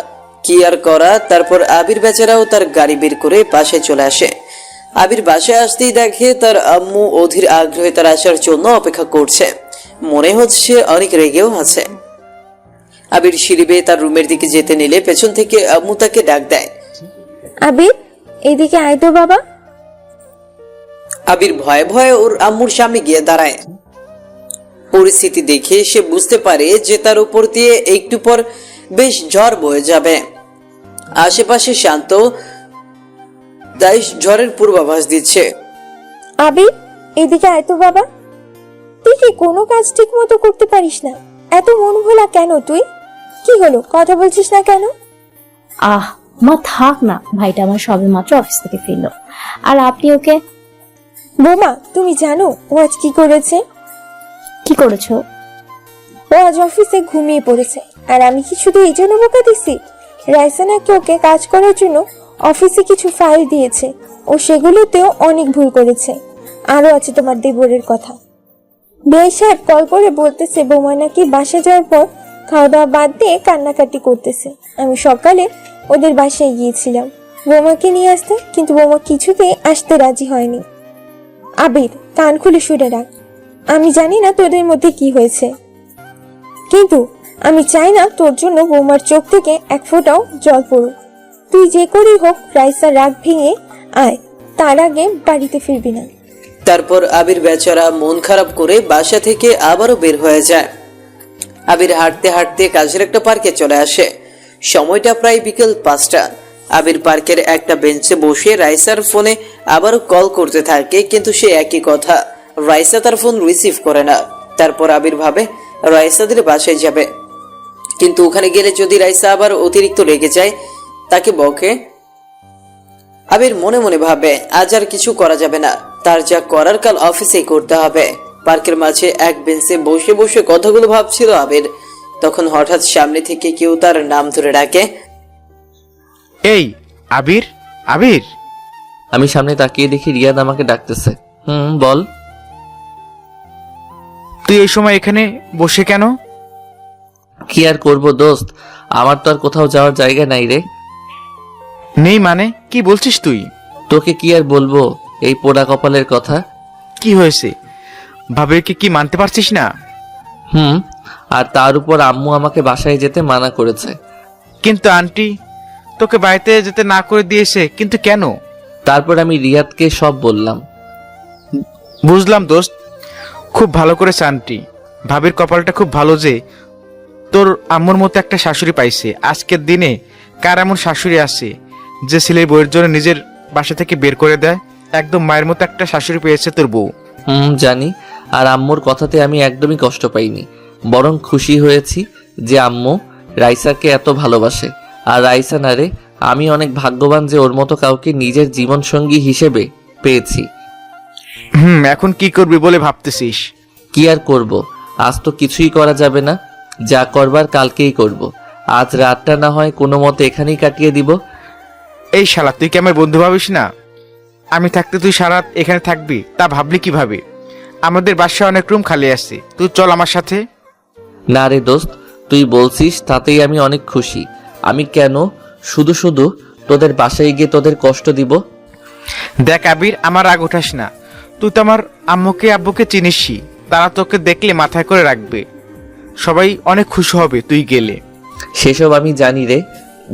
কি আর করা, তারপর আবির বেচারাও তার গাড়ি বের করে বাসায় চলে আসে। আবির বাসায় আসতেই দেখে তার আম্মু অধীর আগ্রহে তার আসার জন্য অপেক্ষা করছে। মনে হচ্ছে অনেক রেগেও আছে। আবির সিঁড়ি বেয়ে তার রুমের দিকে যেতে নিলে পেছন থেকে আম্মু তাকে ডাক দেয়। আবির, এদিকে আয় তো বাবা। আবির ভয়ে ভয়ে ওর আম্মুর সামনে গিয়ে দাঁড়ায়। পরিস্থিতি দেখে সে বুঝতে পারে যে তার উপর দিয়ে একটু পর বেশ ঝড় বয়ে যাবে। আশেপাশে শান্ত, তাই ঝড়ের পূর্বাভাস দিচ্ছে। আবির, এদিকে আয় তো বাবা। তুই কি কোনো কাজ ঠিক মতো করতে পারিস না? এত মন ভোলা কেন তুই? কি হলো, কথা বলছিস না কেন? আহ মা থাক না, ভাইটা আমার সবে মাত্র অফিস থেকে ফিরলো, আর আপনি ওকে বৌমা, তুমি জানো ও আজ কি করেছে? কি করেছো? ও আজ অফিসে ঘুমিয়ে পড়েছে। আর আমি কি শুধু এই জন্য বোকা দিছি? রাইসা নাকি ওকে কাজ করার জন্য অফিসে কিছু ফাইল দিয়েছে, ও সেগুলোতেও অনেক ভুল করেছে। আরো আছে তোমার দেবরের কথা। বিআই সাহেব কল করে বলতেছে বৌমা নাকি বাসা যাওয়ার পর খাওয়া দাওয়া বাদ দিয়ে কান্নাকাটি করতেছে। আমি সকালে ওদের বাসায় গিয়েছিলাম বৌমাকে নিয়ে আসতে, কিন্তু বৌমা কিছুতেই আসতে রাজি হয়নি। আবির, কান খুলে শুনে রাখ। আমি জানি না তোদের মধ্যে কি হয়েছে, কিন্তু আমি চাই না তোর জন্য বৌমার চোখ থেকে এক ফোঁটাও জল পড়ুক। তুই যে করেই হোক রাইসার রাগ ভেঙে আয়, তার আগে বাড়িতে ফিরবি না। তারপর আবির বেচারা মন খারাপ করে বাসা থেকে আবারও বের হয়ে যায়। আবির হাঁটতে হাঁটতে কাছের একটা পার্কে চলে আসে। সময়টা প্রায় বিকেল 5টা। আবির পার্কের একটা বেঞ্চে বসে রাইসার ফোনে আবারও কল করতে থাকে, কিন্তু সে একই কথা, রাইসা তার ফোন রিসিভ করে না। তারপর আবির ভাবে রাইসাদের বাসায় যাবে, কিন্তু ওখানে গেলে যদি রাইসা আবার অতিরিক্ত রেগে যায়, তাকে বকে। আবির মনে মনে ভাবে আজ আর কিছু করা যাবে না, তার যা করার কাল অফিসেই করতে হবে। পার্কের মাঝে এক বেঞ্চে বসে বসে কথাগুলো ভাবছিল আবির। তখন হঠাৎ সামনে থেকে কেউ তার নাম ধরে ডাকে, এই আবির, আবির। আমি সামনে তাকিয়ে দেখি রিয়াদ আমাকে ডাকতেছে। বল। তুই এই সময় এখানে বসে কেন? কি আর করবো দোস্ত, আমার তো আর কোথাও যাওয়ার জায়গা নাই রে। নেই মানে কি বলছিস তুই? তোকে কি আর বলবো এই পোড়া কপালের কথা। কি হয়েছে? ভাবিকে কি মানতে পারছিস না? আর তার উপর আম্মু আমাকে বাসায় যেতে মানা করেছে। কিন্তু আন্টি তোকে বাড়িতে যেতে না করে দিয়েছে, কিন্তু কেন? তারপর আমি রিয়াদকে সব বললাম। বুঝলাম দোস্ত, খুব ভালো করেছে আন্টি। ভাবির কপালটা খুব ভালো যে তোর আম্মুর মতো একটা শাশুড়ি পাইছে। আজকের দিনে কার এমন শাশুড়ি আছে যে ছেলের বউয়ের জন্য নিজের বাসা থেকে বের করে দেয়? একদম মায়ের মতো একটা শাশুড়ি পেয়েছে তোর বউ। জানি, আর আম্মুর কথাতে আমি একদমই কষ্ট পাইনি, বরং খুশি হয়েছি যে আম্মু রাইসাকে এত ভালোবাসে। আর রাইসা না রে, আমি অনেক ভাগ্যবান যে ওর মতো কাউকে নিজের জীবন সঙ্গী হিসেবে পেয়েছি। এখন কি করবি বলে ভাবতেছিস? কি আর করব, আজ তো কিছুই করা যাবে না, যা করবার কালকেই করব। আজ রাতটা না হয় কোনো মতে এখানেই কাটিয়ে দিব। এই শালা, তুই কি আমার বন্ধু ভাবিস না? আমি থাকতে তুই সারা রাত এখানে থাকবি, তা ভাবলি কিভাবে? আমাদের বাসায় অনেক রুম খালি আছে, তুই চল আমার সাথে। না রে দোস্ত, তুই বলছিস তাতেই আমি অনেক খুশি। আমি কেন শুধু শুধু তোদের বাসায় গিয়ে তোদের কষ্ট দিব? দেখ আবির, আমার রাগ উঠাস না। তুই তো আমার আম্মুকে আব্বুকে চিনিসই, তারা তোকে দেখলে মাথায় করে রাখবে। সবাই অনেক খুশি হবে তুই গেলে। সেসব আমি জানি রে,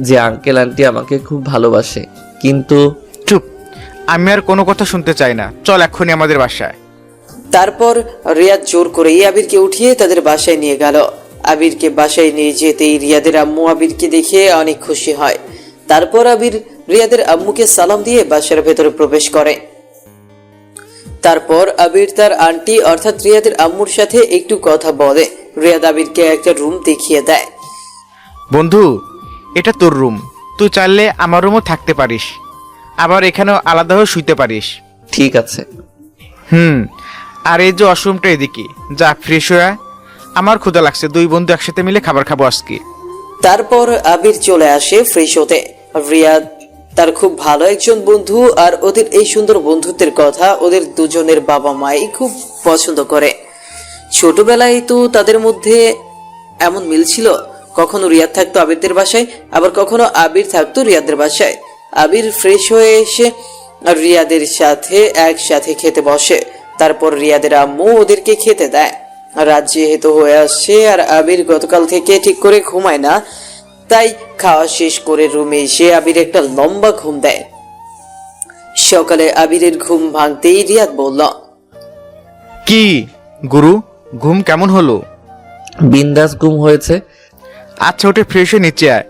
যে আঙ্কেল আন্টি আমাকে খুব ভালোবাসে, কিন্তু চুপ, আমি আর কোনো কথা শুনতে চাই না। চল এক্ষুনি আমাদের বাসায়। তারপর রিয়াদ জোর করে আবিরকে উঠিয়ে তাদের বাসায় নিয়ে গেল। আবিরকে বাসায় নিয়ে যেতেই রিয়াদের আম্মু আবিরকে দেখে অনেক খুশি হয়। তারপর আবির রিয়াদের আম্মুকে সালাম দিয়ে বাসার ভেতরে প্রবেশ করে। তারপর আবির তার আন্টি অর্থাৎ রিয়াদের আম্মুর সাথে একটু কথা বলে। রিয়াদ আবিরকে একটা রুম দেখিয়ে দেয়। বন্ধু, এটা তোর রুম, তুই চাইলে আমার রুমও থাকতে পারিস, আবার এখানেও আলাদা হয়ে শুইতে পারিস। ঠিক আছে। আর এই যে ওয়াশরুমটা এদিকে, যা ফ্রেশ হয়ে। আমার ক্ষুধা লাগছে, দুই বন্ধু একসাথে মিলে খাবার খাবো আজকে। তারপর আবির চলে আসে ফ্রেশ হতে। রিয়াদ তার খুব ভালো একজন বন্ধু, আর ওদের এই সুন্দর বন্ধুত্বের কথা ওদের দুজনের বাবা মাই খুব পছন্দ করে। ছোটবেলায় তো তাদের মধ্যে এমন মিল ছিল, কখনো রিয়াদ থাকতো আবিরদের বাসায়, আবার কখনো আবির থাকতো রিয়াদের বাসায়। আবির ফ্রেশ হয়ে এসে রিয়াদের সাথে একসাথে খেতে বসে। তারপর রিয়াদের আম্মু ওদেরকে খেতে দেয়। রাত যেহেতু হয়ে আসছে আর আবির গতকাল থেকে ঠিক করে ঘুমায় না, তাই খাওয়া শেষ করে রুমে এসে আবির একটা লম্বা ঘুম দেয়। সকালে আবিরের ঘুম ভাঙতেই রিয়াদ বলল, কি গুরু, ঘুম কেমন হলো? বিন্দাস ঘুম হয়েছে। আচ্ছা, উঠে ফ্রেশ হয়ে নিচে আয়,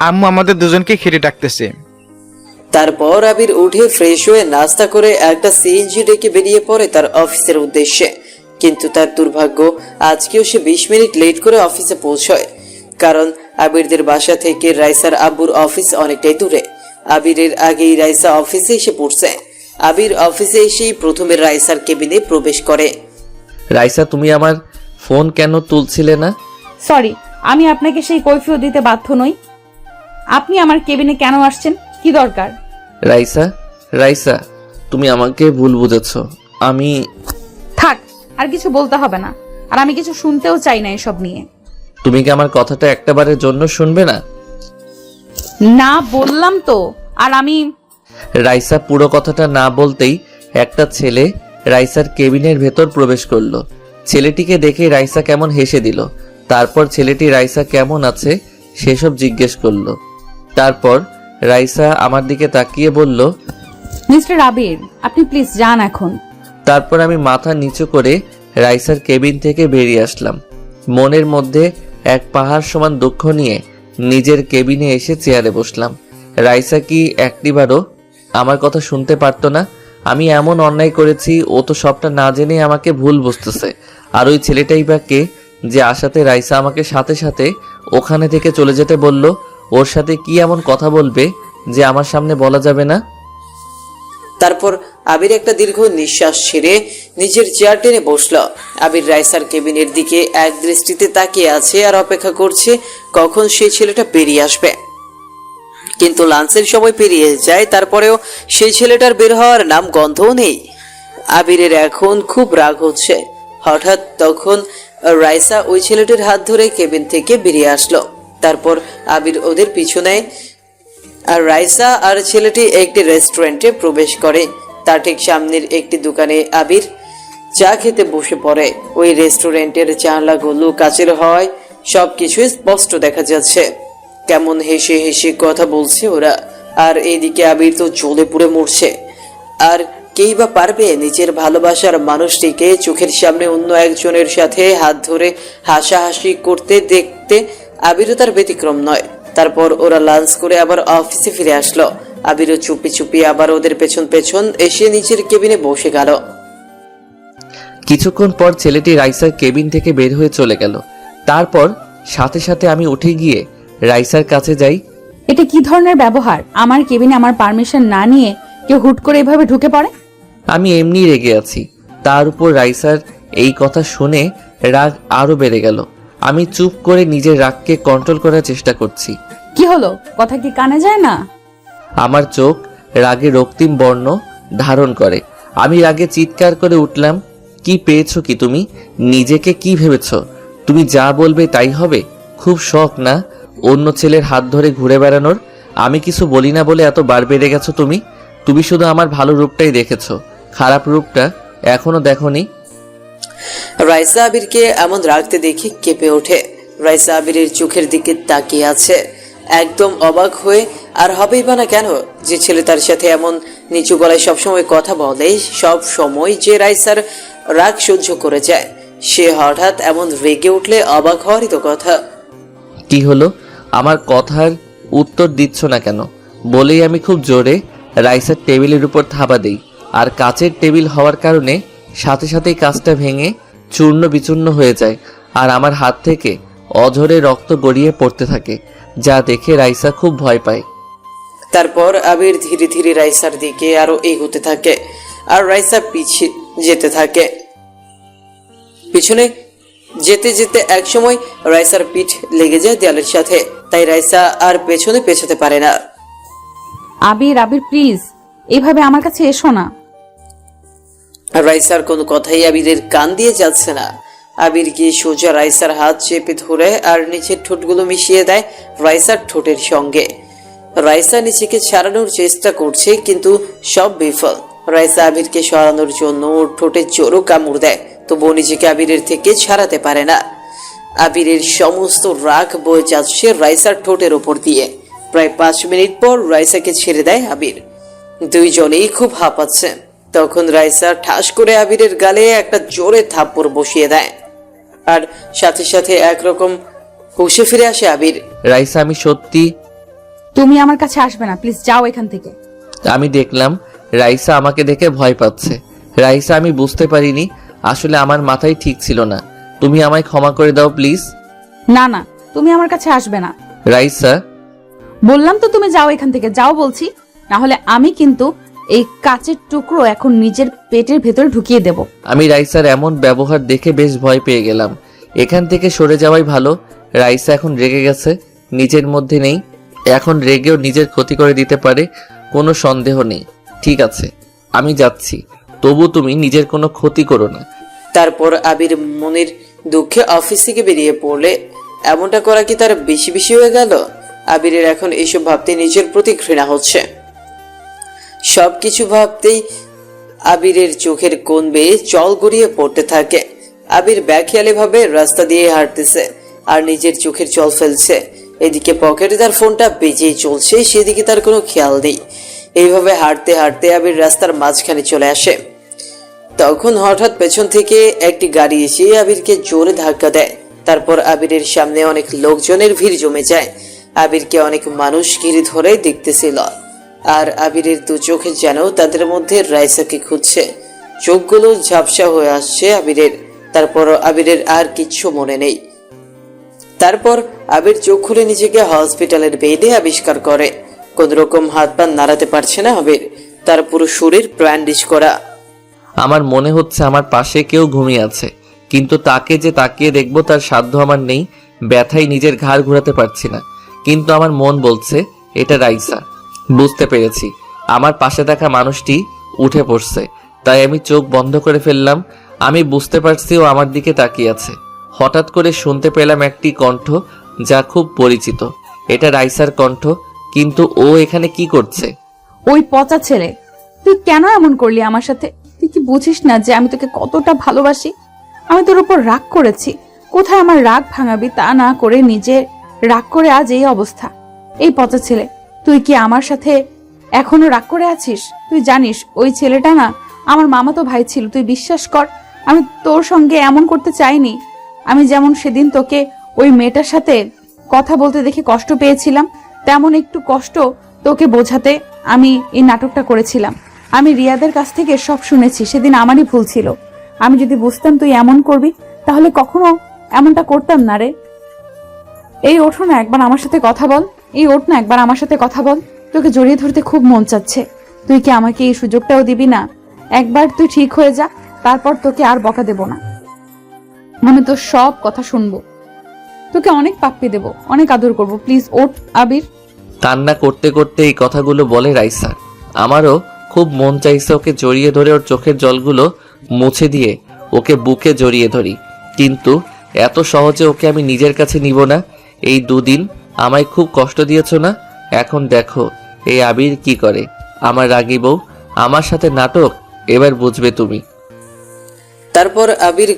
আম্মু আমাদের দুজনকে খেতে ডাকতেছে। তারপর আবির উঠে ফ্রেশ হয়ে নাস্তা করে একটা সিএনজি ডেকে বেরিয়ে পড়ে তার অফিসের উদ্দেশ্যে। কিন্তু তার দুর্ভাগ্য, আজকেও সে 20 মিনিট লেট করে অফিসে পৌঁছয়, কারণ আবিরদের বাসা থেকে রাইসার আব্বুর অফিস অনেকটাই দূরে। আবিরের আগেই রাইসা অফিসে এসে পড়ছে। আবির অফিসে এসেই প্রথমে রাইসার কেবিনে প্রবেশ করে। রাইসা, তুমি আমার ফোন কেন তুলছিলে না? সরি, আমি আপনাকে সেই কৈফিয়ত দিতে বাধ্য নই। আপনি আমার কেবিনে কেন আসছেন? কি দরকার? রাইসা, রাইসা, তুমি আমাকে ভুল বুঝেছো। আমি থাক, আর কিছু বলতে হবে না, আর আমি কিছু শুনতেও চাই না এসব নিয়ে। তুমি কি আমার কথাটা একটাবারের জন্য শুনবে না? না বললাম তো। আর আমি রাইসা পুরো কথাটা না বলতেই একটা ছেলে রাইসার কেবিনের ভেতর প্রবেশ করলো। ছেলেটিকে দেখে রাইসা কেমন হেসে দিল। তারপর ছেলেটি রাইসা কেমন আছে সেসব জিজ্ঞেস করলো। তারপর রাইসা আমার দিকে তাকিয়ে বলল, মিস্টার আবির, আপনি প্লিজ যান এখন। তারপর আমি মাথা নিচু করে রাইসার কেবিন থেকে বেরিয়ে আসলাম। মনের মধ্যে এক পাহাড় সমান দুঃখ নিয়ে নিজের কেবিনে এসে চেয়ারে বসলাম। রাইসা কি একটিবারও আমার কথা শুনতে পারতো না? আমি এমন অন্যায় করেছি, ও তো সবটা না জেনে আমাকে ভুল বুঝতেছে। আর ওই ছেলেটাই বা কে, যে আশাতে রাইসা আমাকে সাথে সাথে ওখানে থেকে চলে যেতে বলল? ওর সাথে কি এমন কথা বলবে যে আমার সামনে বলা যাবে না? তারপর আবির একটা দীর্ঘ নিঃশ্বাস ছেড়ে নিজের চেয়ার টেনে বসলো। আবির রাইসার কেবিনের দিকে এক দৃষ্টিতে তাকিয়ে আছে আর অপেক্ষা করছে কখন সেই ছেলেটা বেরিয়ে আসবে। কিন্তু লাঞ্চের সময় পেরিয়ে যায়, তারপরেও সেই ছেলেটার বের হওয়ার নাম গন্ধও নেই। আবিরের এখন খুব রাগ হচ্ছে। হঠাৎ তখন রাইসা ওই ছেলেটির হাত ধরে কেবিন থেকে বেরিয়ে আসলো। তারপর আবির ওদের পিছু নেয়, আর রাইসা আর ছেলেটি একটি রেস্টুরেন্টে প্রবেশ করে। তার ঠিক সামনের একটি দোকানে আবির চা খেতে বসে পড়ে। ওই রেস্টুরেন্টের জানলাগুলো কাচের হয়, সবকিছু স্পষ্ট দেখা যাচ্ছে। কেমন হেসে হেসে কথা বলছে ওরা, আর এইদিকে আবির তো জ্বলে পুড়ে মরছে। আর কেই বা পারবে নিজের ভালোবাসার মানুষটিকে চোখের সামনে অন্য একজনের সাথে হাত ধরে হাসাহাসি করতে দেখতে? আবিরও তার ব্যতিক্রম নয়। তারপর ওরা লাঞ্চ করে আবার অফিসে ফিরে আসলো। আবিরও চুপি চুপি আবার ওদের পেছন পেছন এসে নিজের কেবিনে বসে গেল। কিছুক্ষণ পর ছেলেটি রাইসার কেবিন থেকে বের হয়ে চলে গেল। তারপর সাথে সাথে আমি উঠে গিয়ে রাইসার কাছে যাই। এটা কি ধরনের ব্যবহার? আমার কেবিনে আমার পারমিশন না নিয়ে কেউ হুট করে এভাবে ঢুকে পড়ে? আমি এমনি রেগে আছি। তার উপর রাইসার এই কথা শুনে রাগ আরো বেড়ে গেল। আমি চুপ করে নিজের রাগকে কন্ট্রোল করার চেষ্টা করছি। কি হলো? কথা কি কানে যায় না? আমার চোখ রাগে রক্তিম বর্ণ ধারণ করে। আমি রাগে চিৎকার করে উঠলাম, কি পেয়েছো কি তুমি? নিজেকে কি ভেবেছ? তুমি যা বলবে তাই হবে? খুব শখ না অন্য ছেলের হাত ধরে ঘুরে বেড়ানোর? আমি কিছু বলি না বলে এত বার বেড়ে গেছো তুমি? তুমি শুধু আমার ভালো রূপটাই দেখেছো, খারাপ রূপটা এখনো দেখোনি। রাইসা আবিরকে এমন রাখতে দেখে কেঁপে ওঠে। রাইসা আবিরের চোখের দিকে তাকিয়ে আছে একদম অবাক হয়ে। আর হবেই বা না কেন, যে ছেলে তার সাথে এমন নিচু গলায় সবসময় কথা বলে, সব সময় যে রাইসার রাগ সহ্য করে যায়, সে হঠাৎ এমন রেগে উঠলে অবাক হওয়ারই তো কথা। কি হলো? আমার কথার উত্তর দিচ্ছ না কেন? বলেই আমি খুব জোরে রাইসার টেবিলের উপর থাবা দেই। আর কাচের টেবিল হওয়ার কারণে সাথে সাথেই কাজটা ভেঙে চূর্ণ বিচূর্ণ হয়ে যায়, আর আমার হাত থেকে অঝরে রক্ত গড়িয়ে পড়তে থাকে, যা দেখে রাইসা খুব ভয় পায়। তারপর আবির ধীরে ধীরে রাইসার দিকে আরো এগোতে থাকে, আর রাইসা পিছিয়ে যেতে থাকে। পিছনে যেতে যেতে একসময় রাইসার পিঠ লেগে যায় দেয়ালের সাথে, তাই রাইসা আর পেছনে পেছাতে পারে না। আবির আবির প্লিজ এভাবে আমার কাছে এসো না। রাইসার কোনো কথাই আবিরের কান দিয়ে যাচ্ছে না। আবির গিয়ে সোজা রাইসার হাত চেপে ধরে আর নিচের ঠোঁটগুলো মিশিয়ে দেয় রাইসার ঠোঁটের সঙ্গে। রাইসা নিজেকে ছাড়ানোর চেষ্টা করছে, কিন্তু সব বিফল। রাইসা আবিরকে সরানোর জন্য ওর ঠোঁটে জোরও কামড় দেয়, তবুও নিজেকে আবিরের থেকে ছাড়াতে পারে না। আবিরের সমস্ত রাগ বয়ে যাচ্ছে রাইসার ঠোঁটের ওপর দিয়ে। প্রায় 5 মিনিট পর রাইসাকে ছেড়ে দেয় আবির। দুইজনেই খুব হাঁপাচ্ছে। তখন রাইসা ঠাস করে আবিরের গালে একটা জোরে থাপ্পড় বসিয়ে দেয়, আর সাথে সাথে একরকম হুঁশে ফিরে আসে আবির। রাইসা, আমি সত্যি তুমি আমার কাছে আসবে না, প্লিজ যাও এখান থেকে। আমি দেখলাম রাইসা আমাকে দেখে ভয় পাচ্ছে। রাইসা, আমি বুঝতে পারিনি, আসলে আমার মাথায় ঠিক ছিল না। তুমি আমায় ক্ষমা করে দাও প্লিজ। না না, তুমি আমার কাছে আসবে না। রাইসা, বললাম তো তুমি যাও এখান থেকে, যাও বলছি, না হলে আমি কিন্তু এই কাচের টুকরো এখন নিজের পেটের ভেতরে ঢুকিয়ে দেব। আমি রাইসার এমন ব্যবহার দেখে বেশ ভয় পেয়ে গেলাম। এখান থেকে সরে যাওয়াই ভালো। রাইসা এখন রেগে গেছে, নিজের মধ্যে নেই। এখন রেগেও নিজের ক্ষতি করে দিতে পারে, কোনো সন্দেহ নেই। ঠিক আছে, আমি যাচ্ছি, তবু তুমি নিজের কোনো ক্ষতি করো না। তারপর আবির মনের দুঃখে অফিস থেকে বেরিয়ে পড়লে এমনটা করা কি তার বেশি বেশি হয়ে গেল? আবিরের এখন এইসব ভাবতে নিজের প্রতি ঘৃণা হচ্ছে। সবকিছু ভাবতেই আবিরের চোখের কোণ বেয়ে জল গড়িয়ে পড়তে থাকে। আবির ব্যাখিয়ালি ভাবে রাস্তা দিয়ে হাঁটতেছে আর নিজের চোখের জল ফেলছে। এদিকে পকেটে তার ফোনটা বেজেই চলছে, সেদিকে তার কোনো খেয়াল নেই। এইভাবে হাঁটতে হাঁটতে আবির রাস্তার মাঝখানে চলে আসে। তখন হঠাৎ পেছন থেকে একটি গাড়ি এসে আবিরকে জোরে ধাক্কা দেয়। তারপর আবিরের সামনে অনেক লোকজনের ভিড় জমে যায়। আবিরকে অনেক মানুষ ঘিরে ধরে দেখতেছিল, আর আবিরের দু চোখে যেন তাদের মধ্যে রাইসাকে খুঁজছে। চোখগুলো ঝাপসা হয়ে আসছে আবিরের। তারপর আবিরের আর কিচ্ছু মনে নেই। তারপর আবির চোখ খুলে নিজেকে হসপিটালের বেডে আবিষ্কার করে। কোন রকম হাত পা নাড়াতে পারছে না আবির, তার পুরো শরীর ব্যান্ডেজ করা। আমার মনে হচ্ছে আমার পাশে কেউ ঘুমিয়ে আছে, কিন্তু তাকে যে তাকিয়ে দেখবো তার সাধ্য আমার নেই। ব্যথায় নিজের ঘাড় ঘোরাতে পারছি না, কিন্তু আমার মন বলছে এটা রাইসা। বুঝতে পেরেছি আমার পাশে থাকা মানুষটি উঠে পড়ছে, তাই আমি চোখ বন্ধ করে ফেললাম। আমি বুঝতে পারছি ও আমার দিকে তাকিয়ে আছে। হঠাৎ করে শুনতে পেলাম একটি কণ্ঠ, যা খুব পরিচিত। এটা রাইসার কণ্ঠ, কিন্তু ও এখানে কি করছে? ওই পচা ছেলে, তুই কেন এমন করলি আমার সাথে? তুই কি বুঝিস না যে আমি তোকে কতটা ভালোবাসি? আমি তোর উপর রাগ করেছি, কোথায় আমার রাগ ভাঙাবি তা না করে নিজে রাগ করে আজ এই অবস্থা। এই পচা ছেলে, তুই কি আমার সাথে এখনো রাগ করে আছিস? তুই জানিস ওই ছেলেটা না আমার মামাতো ভাই ছিল। তুই বিশ্বাস কর, আমি তোর সঙ্গে এমন করতে চাইনি। আমি যেমন সেদিন তোকে ওই মেয়েটার সাথে কথা বলতে দেখে কষ্ট পেয়েছিলাম, তেমন একটু কষ্ট তোকে বোঝাতে আমি এই নাটকটা করেছিলাম। আমি রিয়াদের কাছ থেকে সব শুনেছি, সেদিন আমারই ভুল ছিল। আমি যদি বুঝতাম তুই এমন করবি তাহলে কখনো এমনটা করতাম না রে। এই ওঠো না, একবার আমার সাথে কথা বল। এই ওঠ না, একবার আমার সাথে কথা বল। তোকে জড়িয়ে ধরতে খুব মন চাচ্ছে। তুই কি আমাকে এই সুযোগটাও দিবি না? একবার তুই ঠিক হয়ে যা, তারপর তোকে আর বকা দেব না। আমি তোর সব কথা শুনবো, তোকে অনেক পাপ্পি দেব, অনেক আদর করব। প্লিজ ওঠ আবির। কান্না করতে করতে এই কথাগুলো বলে রাইসা। আমারও খুব মন চাইছে ওকে জড়িয়ে ধরে ওর চোখের জলগুলো মুছে দিয়ে ওকে বুকে জড়িয়ে ধরি, কিন্তু এত সহজে ওকে আমি নিজের কাছে নিব না। এই 2 দিন আমায় খুব কষ্ট দিয়েছ না, এখন দেখো এই আবির কি করে। আমার রাগী বউ, আমার সাথে নাটক, এবার বুঝবে তুমি। তারপর আবির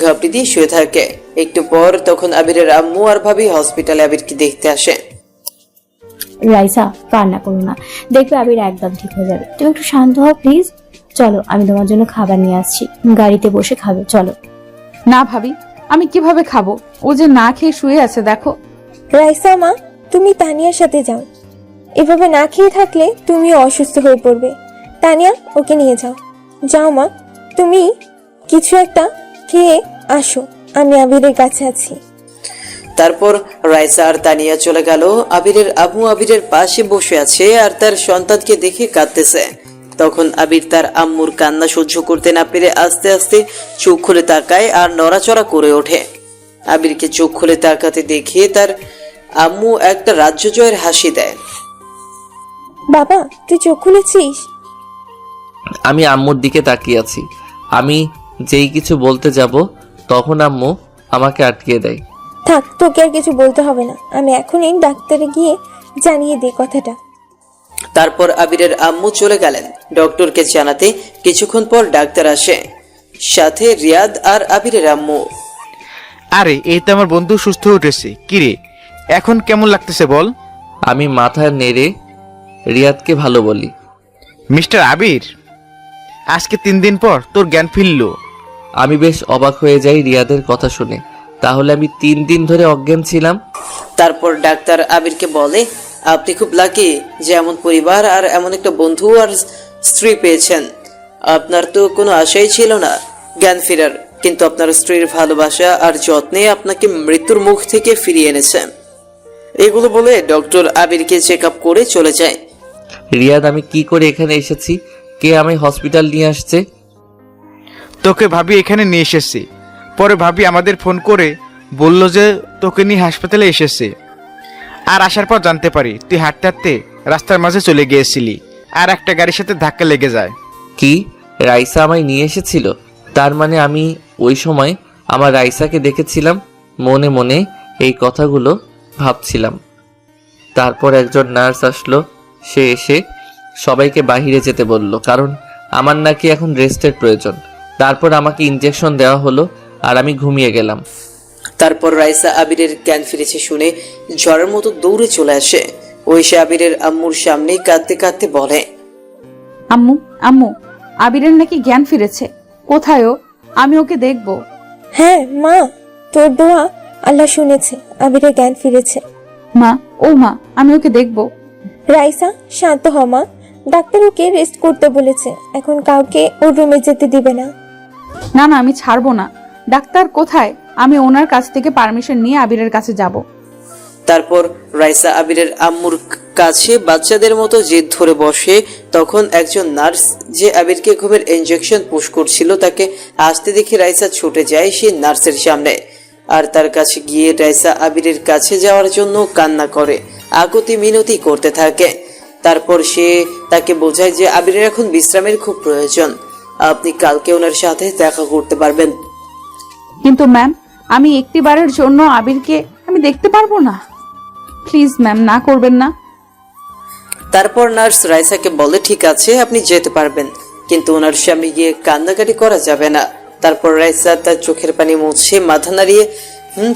ঘাপটি দিয়ে শুয়ে থাকে। একটু পর তখন আবিরের আম্মু আর ভাবি হসপিটালে আবিরকে দেখতে আসে। রাইসা, কান্না করো না, দেখবে আবির একদম ঠিক হয়ে যাবে। তুমি একটু শান্ত হও প্লিজ। চলো, আমি তোমার জন্য খাবার নিয়ে আসছি, গাড়িতে বসে খাবে, চলো। না ভাবি, আমি কিভাবে খাবো? ও যে না খেয়ে শুয়ে আছে দেখো। রাইসা মা, তুমি তানিয়ার সাথে যাও। এভাবে না খেয়ে থাকলে তুমিও অসুস্থ হয়ে পড়বে। তানিয়া, ওকে নিয়ে যাও। যাও মা, তুমি কিছু একটা খেয়ে আসো, আমি আবিরের কাছে আছি। তারপর রাইসা আর তানিয়া চলে গেল। আবিরের আম্মু আবিরের পাশে বসে আছে আর তার সন্তানকে দেখে কাঁদতেছে। তখন আবির তার আম্মুর কান্না সহ্য করতে না পেরে আস্তে আস্তে চোখ খুলে তাকায় আর নড়াচড়া করে ওঠে। আবিরকে চোখ খুলে তাকাতে দেখে তার আম্মু একটা রাজ্য জয়ের হাসি দেয়। বাবা, তুই চোখ খুলেছিস? আমি আম্মুর দিকে তাকিয়ে আছি। আমি যেই কিছু বলতে যাব তখন আম্মু আমাকে আটকিয়ে দেয়। থাক, তোকে আর কিছু বলতে হবে না। আমি এখনই ডাক্তারে গিয়ে জানিয়ে দিই কথাটা। তারপর আবিরের আম্মু চলে গেলেন ডক্টরকে জানাতে। কিছুক্ষণ পর ডাক্তার আসে, সাথে রিয়াদ আর আবিরের আম্মু। আরে এই তো আমার বন্ধু সুস্থ হয়ে উঠেছে। কিরে, এখন কেমন লাগতেছে বল? আমি মাথা নেড়ে রিয়াদকে ভালো বলি। মিস্টার আবির, আজকে 3 দিন পর তোর জ্ঞান ফিরল। আমি বেশ অবাক হয়ে যাই রিয়াদের কথা শুনে। তাহলে আমি 3 দিন ধরে অজ্ঞান ছিলাম? তারপর ডাক্তার আবিরকে বলে, আপনি খুব লাকি যে এমন পরিবার আর এমন একটা বন্ধু আর স্ত্রী পেয়েছেন। আপনার তো কোনো আশাই ছিল না জ্ঞান ফেরার, কিন্তু আপনার স্ত্রীর ভালোবাসা আর যত্নে আপনাকে মৃত্যুর মুখ থেকে ফিরিয়ে এনেছে। এগুলো বলে ডক্টর আবিরকে চেক আপ করে চলে যায়। রিয়াদ, আমি কি করে এখানে এসেছি? কে আমি হসপিটাল নিয়ে আসছে? তোকে ভাবি এখানে নিয়ে এসেছে। পরে ভাবি আমাদের ফোন করে বলল যে তোকে নিয়ে হাসপাতালে এসেছে। আর আসার পর জানতে পারি তুই হাঁটতে হাঁটতে রাস্তার মাঝে চলে গিয়েছিলি, আর একটা গাড়ির সাথে ধাক্কা লেগে যায়। কি, রাইসা আমায় নিয়ে এসেছিল? তার মানে আমি ওই সময় আমার রাইসাকে দেখেছিলাম। মনে মনে এই কথাগুলো ভাবছিলাম। তারপর একজন নার্স আসলো। সে এসে সবাইকে বাইরে যেতে বলল, কারণ আমার নাকি এখন রেস্টের প্রয়োজন। তারপর আমাকে ইনজেকশন দেওয়া হলো আর আমি ঘুমিয়ে গেলাম। তারপর রাইসা আবিরের জ্ঞান ফিরেছে শুনে ঝড়ের মতো দৌড়ে চলে আসে। ওই সে আবিরের আম্মুর সামনে কাঁদতে কাঁদতে বলে, আম্মু, আম্মু, আবিরের নাকি জ্ঞান ফিরেছে। কোথায় ও? আমি ওকে দেখব। হ্যাঁ মা, তোর দোয়া আল্লাহ শুনেছে, আবিরের জ্ঞান ফিরেছে। মা, ও মা, আমি ওকে দেখব। রাইসা, শান্ত হ মা। ডাক্তার ওকে রেস্ট করতে বলেছে, এখন কাউকে ওর রুমে যেতে দিবে না। না না, আমি ছাড়বো না। ডাক্তার কোথায়? আমি ওনার কাছ থেকে পারমিশন নিয়ে আবিরের কাছে যাব। তারপর রাইসা আবিরের আম্মুর কাছে বাচ্চাদের মতো জেদ ধরে বসে। তখন একজন নার্স যে আবিরকে ঘুমের ইনজেকশন পুশ করছিল তাকে আসতে দেখে রাইসা ছুটে যায় সেই নার্সের সামনে, আর তার কাছে গিয়ে রাইসা আবিরের কাছে যাওয়ার জন্য কান্না করে, আকুতি মিনতি করতে থাকে। তারপর সে তাকে বোঝায় যে আবিরের এখন বিশ্রামের খুব প্রয়োজন, আপনি কালকে ওনার সাথে দেখা করতে পারবেন। কিন্তু ম্যাম, আমি একটিবারের জন্য আবিরকে আমি দেখতে পারবো না। প্লিজ ম্যাম, না করবেন না। তারপর নার্স রাইসাকে বলে, ঠিক আছে আপনি যেতে পারবেন, কিন্তু ওনার সামনে গিয়ে কান্নাকাটি করা যাবে না। তারপর রাইসা তার চোখের পানি মুছে মাথা নাড়িয়ে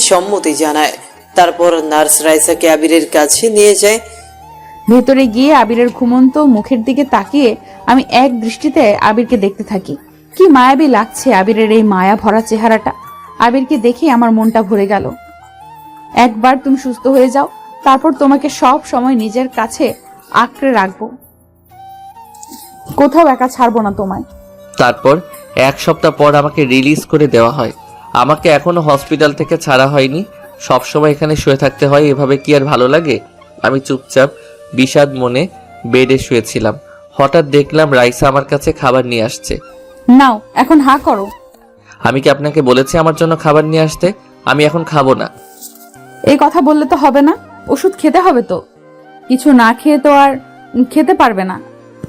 সম্মতি জানায়। তারপর নার্স রাইসাকে আবিরের কাছে নিয়ে যায়। ভেতরে গিয়ে আবিরের ঘুমন্ত মুখের দিকে তাকিয়ে আমি এক দৃষ্টিতে আবিরকে দেখতে থাকি। কি মায়াবী লাগছে আবিরের এই মায়া ভরা চেহারাটা। আবিরকে দেখে আমার মনটা ভরে গেল। একবার তুমি সুস্থ হয়ে যাও, তারপর তোমাকে সব সময় নিজের কাছে আঁকড়ে রাখবো, কোথাও একা ছাড়বো না তোমায়। তারপর 1 সপ্তাহ পর আমাকে রিলিজ করে দেওয়া হয়। আমাকে এখনো হসপিটাল থেকে ছাড়া হয়নি। সবসময় এখানে শুয়ে থাকতে হয়, এভাবে কি আর ভালো লাগে? আমি চুপচাপ বিষাদ মনে বেডে শুয়েছিলাম। হঠাৎ দেখলাম রাইসা আমার কাছে খাবার নিয়ে আসছে। নাও, এখন হা করো। আমি কি আপনাকে বলেছি আমার জন্য খাবার নিয়ে আসতে? আমি এখন খাবো না। এই কথা বললে তো হবে না, ওষুধ খেতে হবে তো। কিছু না খেয়ে তো আর খেতে পারবে না।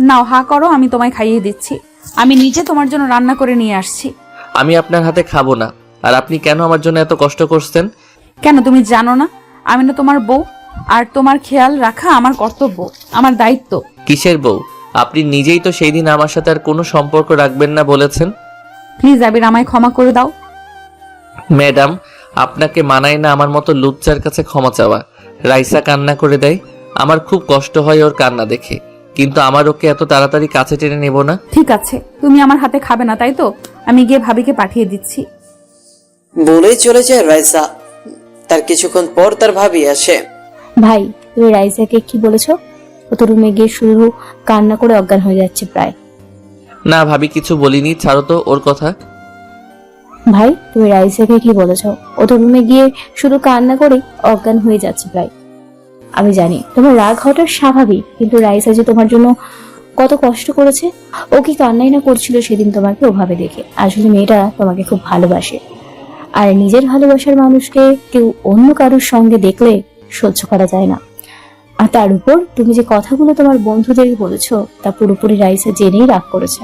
নাও, হা করো, আমি তোমায় খাইয়ে দিচ্ছি। আমি নিজে তোমার জন্য রান্না করে নিয়ে আসছি। আমি আপনার হাতে খাবো না। আর আপনি কেন আমার জন্য এত কষ্ট করছেন? কেন, তুমি জানো না আমি না তোমার বউ? আর তোমার খেয়াল রাখা আমার কর্তব্য, আমার দায়িত্ব। কিসের বউ? আপনি নিজেই তো সেই দিন আমার সাথে আর কোনো সম্পর্ক রাখবেন না বলেছেন। প্লিজ আবির, আমায় ক্ষমা করে দাও। ম্যাডাম, আপনাকে মানায় না আমার মতো লুচ্চার কাছে ক্ষমা চাওয়া। রাইসা কান্না করে দেয়। আমার খুব কষ্ট হয় ওর কান্না দেখে, কিন্তু আমার ওকে এত তাড়াতাড়ি কাছে টেনে নেব না। ঠিক আছে, তুমি আমার হাতে খাবে না তাই তো? আমি গিয়ে ভাবিকে পাঠিয়ে দিচ্ছি। বলেই চলে যায় রাইসা। তার কিছুক্ষণ পর তার ভাবি আসে। ভাই, তুমি রাইসাকে কি বলেছো? ও তো রুমে গিয়ে শুধু কান্না করে অজ্ঞান হয়ে যাচ্ছে প্রায়। না ভাবি, কিছু বলিনি, ছাড়ো তো ওর কথা। ভাই, তুমি রাইসাকে কি বলেছো? ও তো রুমে গিয়ে শুধু কান্না করে অজ্ঞান হয়ে যাচ্ছে প্রায়। আমি জানি তোমার রাগ হওয়াটা স্বাভাবিক, কিন্তু রাইসা যে তোমার জন্য কত কষ্ট করেছে। ও কি কান্নাই না করছিল সেদিন তোমাকে ওভাবে দেখে? আসলে মেয়েটা তোমাকে খুব ভালোবাসে। আর নিজের ভালোবাসার মানুষকে কেউ অন্য কারোর সঙ্গে দেখলে সহ্য করা যায় না। আর তার উপর তুমি যে কথাগুলো তোমার বন্ধুদেরকে বলেছো তা পুরোপুরি রাইসা জেনেই রাগ করেছে।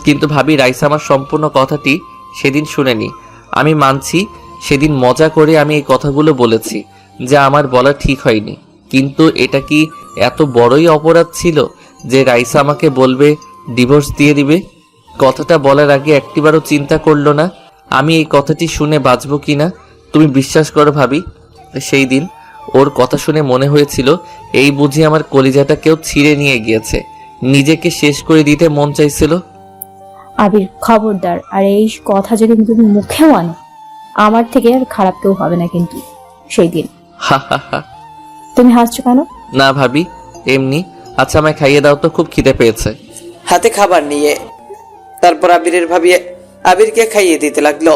কিন্তু ভাবি, রাইসা আমার সম্পূর্ণ কথাটি সেদিন শুনেনি। আমি মানছি সেদিন মজা করে আমি এই কথাগুলো বলেছি, যা আমার বলা ঠিক হয়নি। কিন্তু এটা কি এত বড়ই অপরাধ ছিল যে রাইসা আমাকে বলবে ডিভোর্স দিয়ে দিবে? কথাটা বলার আগে একটিবারও চিন্তা করলো না আমি এই কথাটি শুনে বাঁচবো কিনা। তুমি বিশ্বাস করো ভাবি, সেই দিন ওর কথা শুনে মনে হয়েছিল এই বুঝি আমার কলিজাটা কেউ ছিঁড়ে নিয়ে গিয়েছে। নিজেকে শেষ করে দিতে মন চাইছিল। আবির, খবরদার, আর এই কথা যদি তুমি মুখেও আনো, আমার থেকে আর খারাপ কেউ হবে না কিন্তু সেই দিন। হা হা হা। তুমি হাসছো কেন? না ভাবি, এমনি। আচ্ছা, আমায় খাইয়ে দাও তো, খুব খিদে পেয়েছে। হাতে খাবার নিয়ে তারপর আবিরের ভাবি আবিরকে খাইয়ে দিতে লাগলো।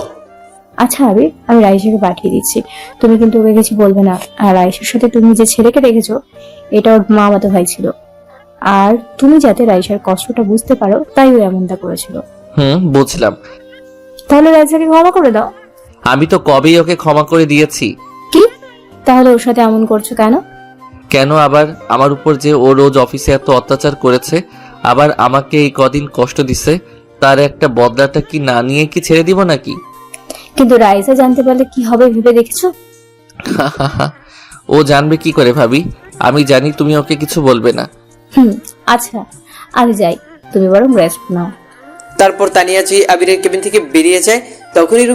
আচ্ছা আবির, আমি রাইসাকে পাঠিয়ে দিচ্ছি, তুমি কিন্তু ওকে কিছু বলবে না। আর রাইসার সাথে তুমি যে ছেলেকে দেখেছো এটা ওর মামাতো ভাই ছিল, আর তুমি যাতে রাইসার কষ্টটা বুঝতে পারো তাই ও এমনটা করেছিল। বুঝলাম। তাহলে রাইসাকে ক্ষমা করে দাও। আমি তো কবেই ওকে ক্ষমা করে দিয়েছি। কি? তাহলে ওর সাথে এমন করছো কেন? কেন আবার? আমার উপর যে ও রোজ অফিসে এত অত্যাচার করেছে, আবার আমাকে এই কদিন কষ্ট দিছে, তার একটা বদলাটা কি না নিয়ে কি ছেড়ে দিব নাকি? কিন্তু রাইসা জানতে পারলে কি হবে ভেবে দেখেছো? ও জানবে কি করে ভাবি? আমি জানি তুমি ওকে কিছু বলবে না। আচ্ছা, আমি যাই, তুমি বরং রেস্ট নাও। তারপর তানিয়া জি আবিরের কেবিন থেকে বেরিয়ে যায়। তখনই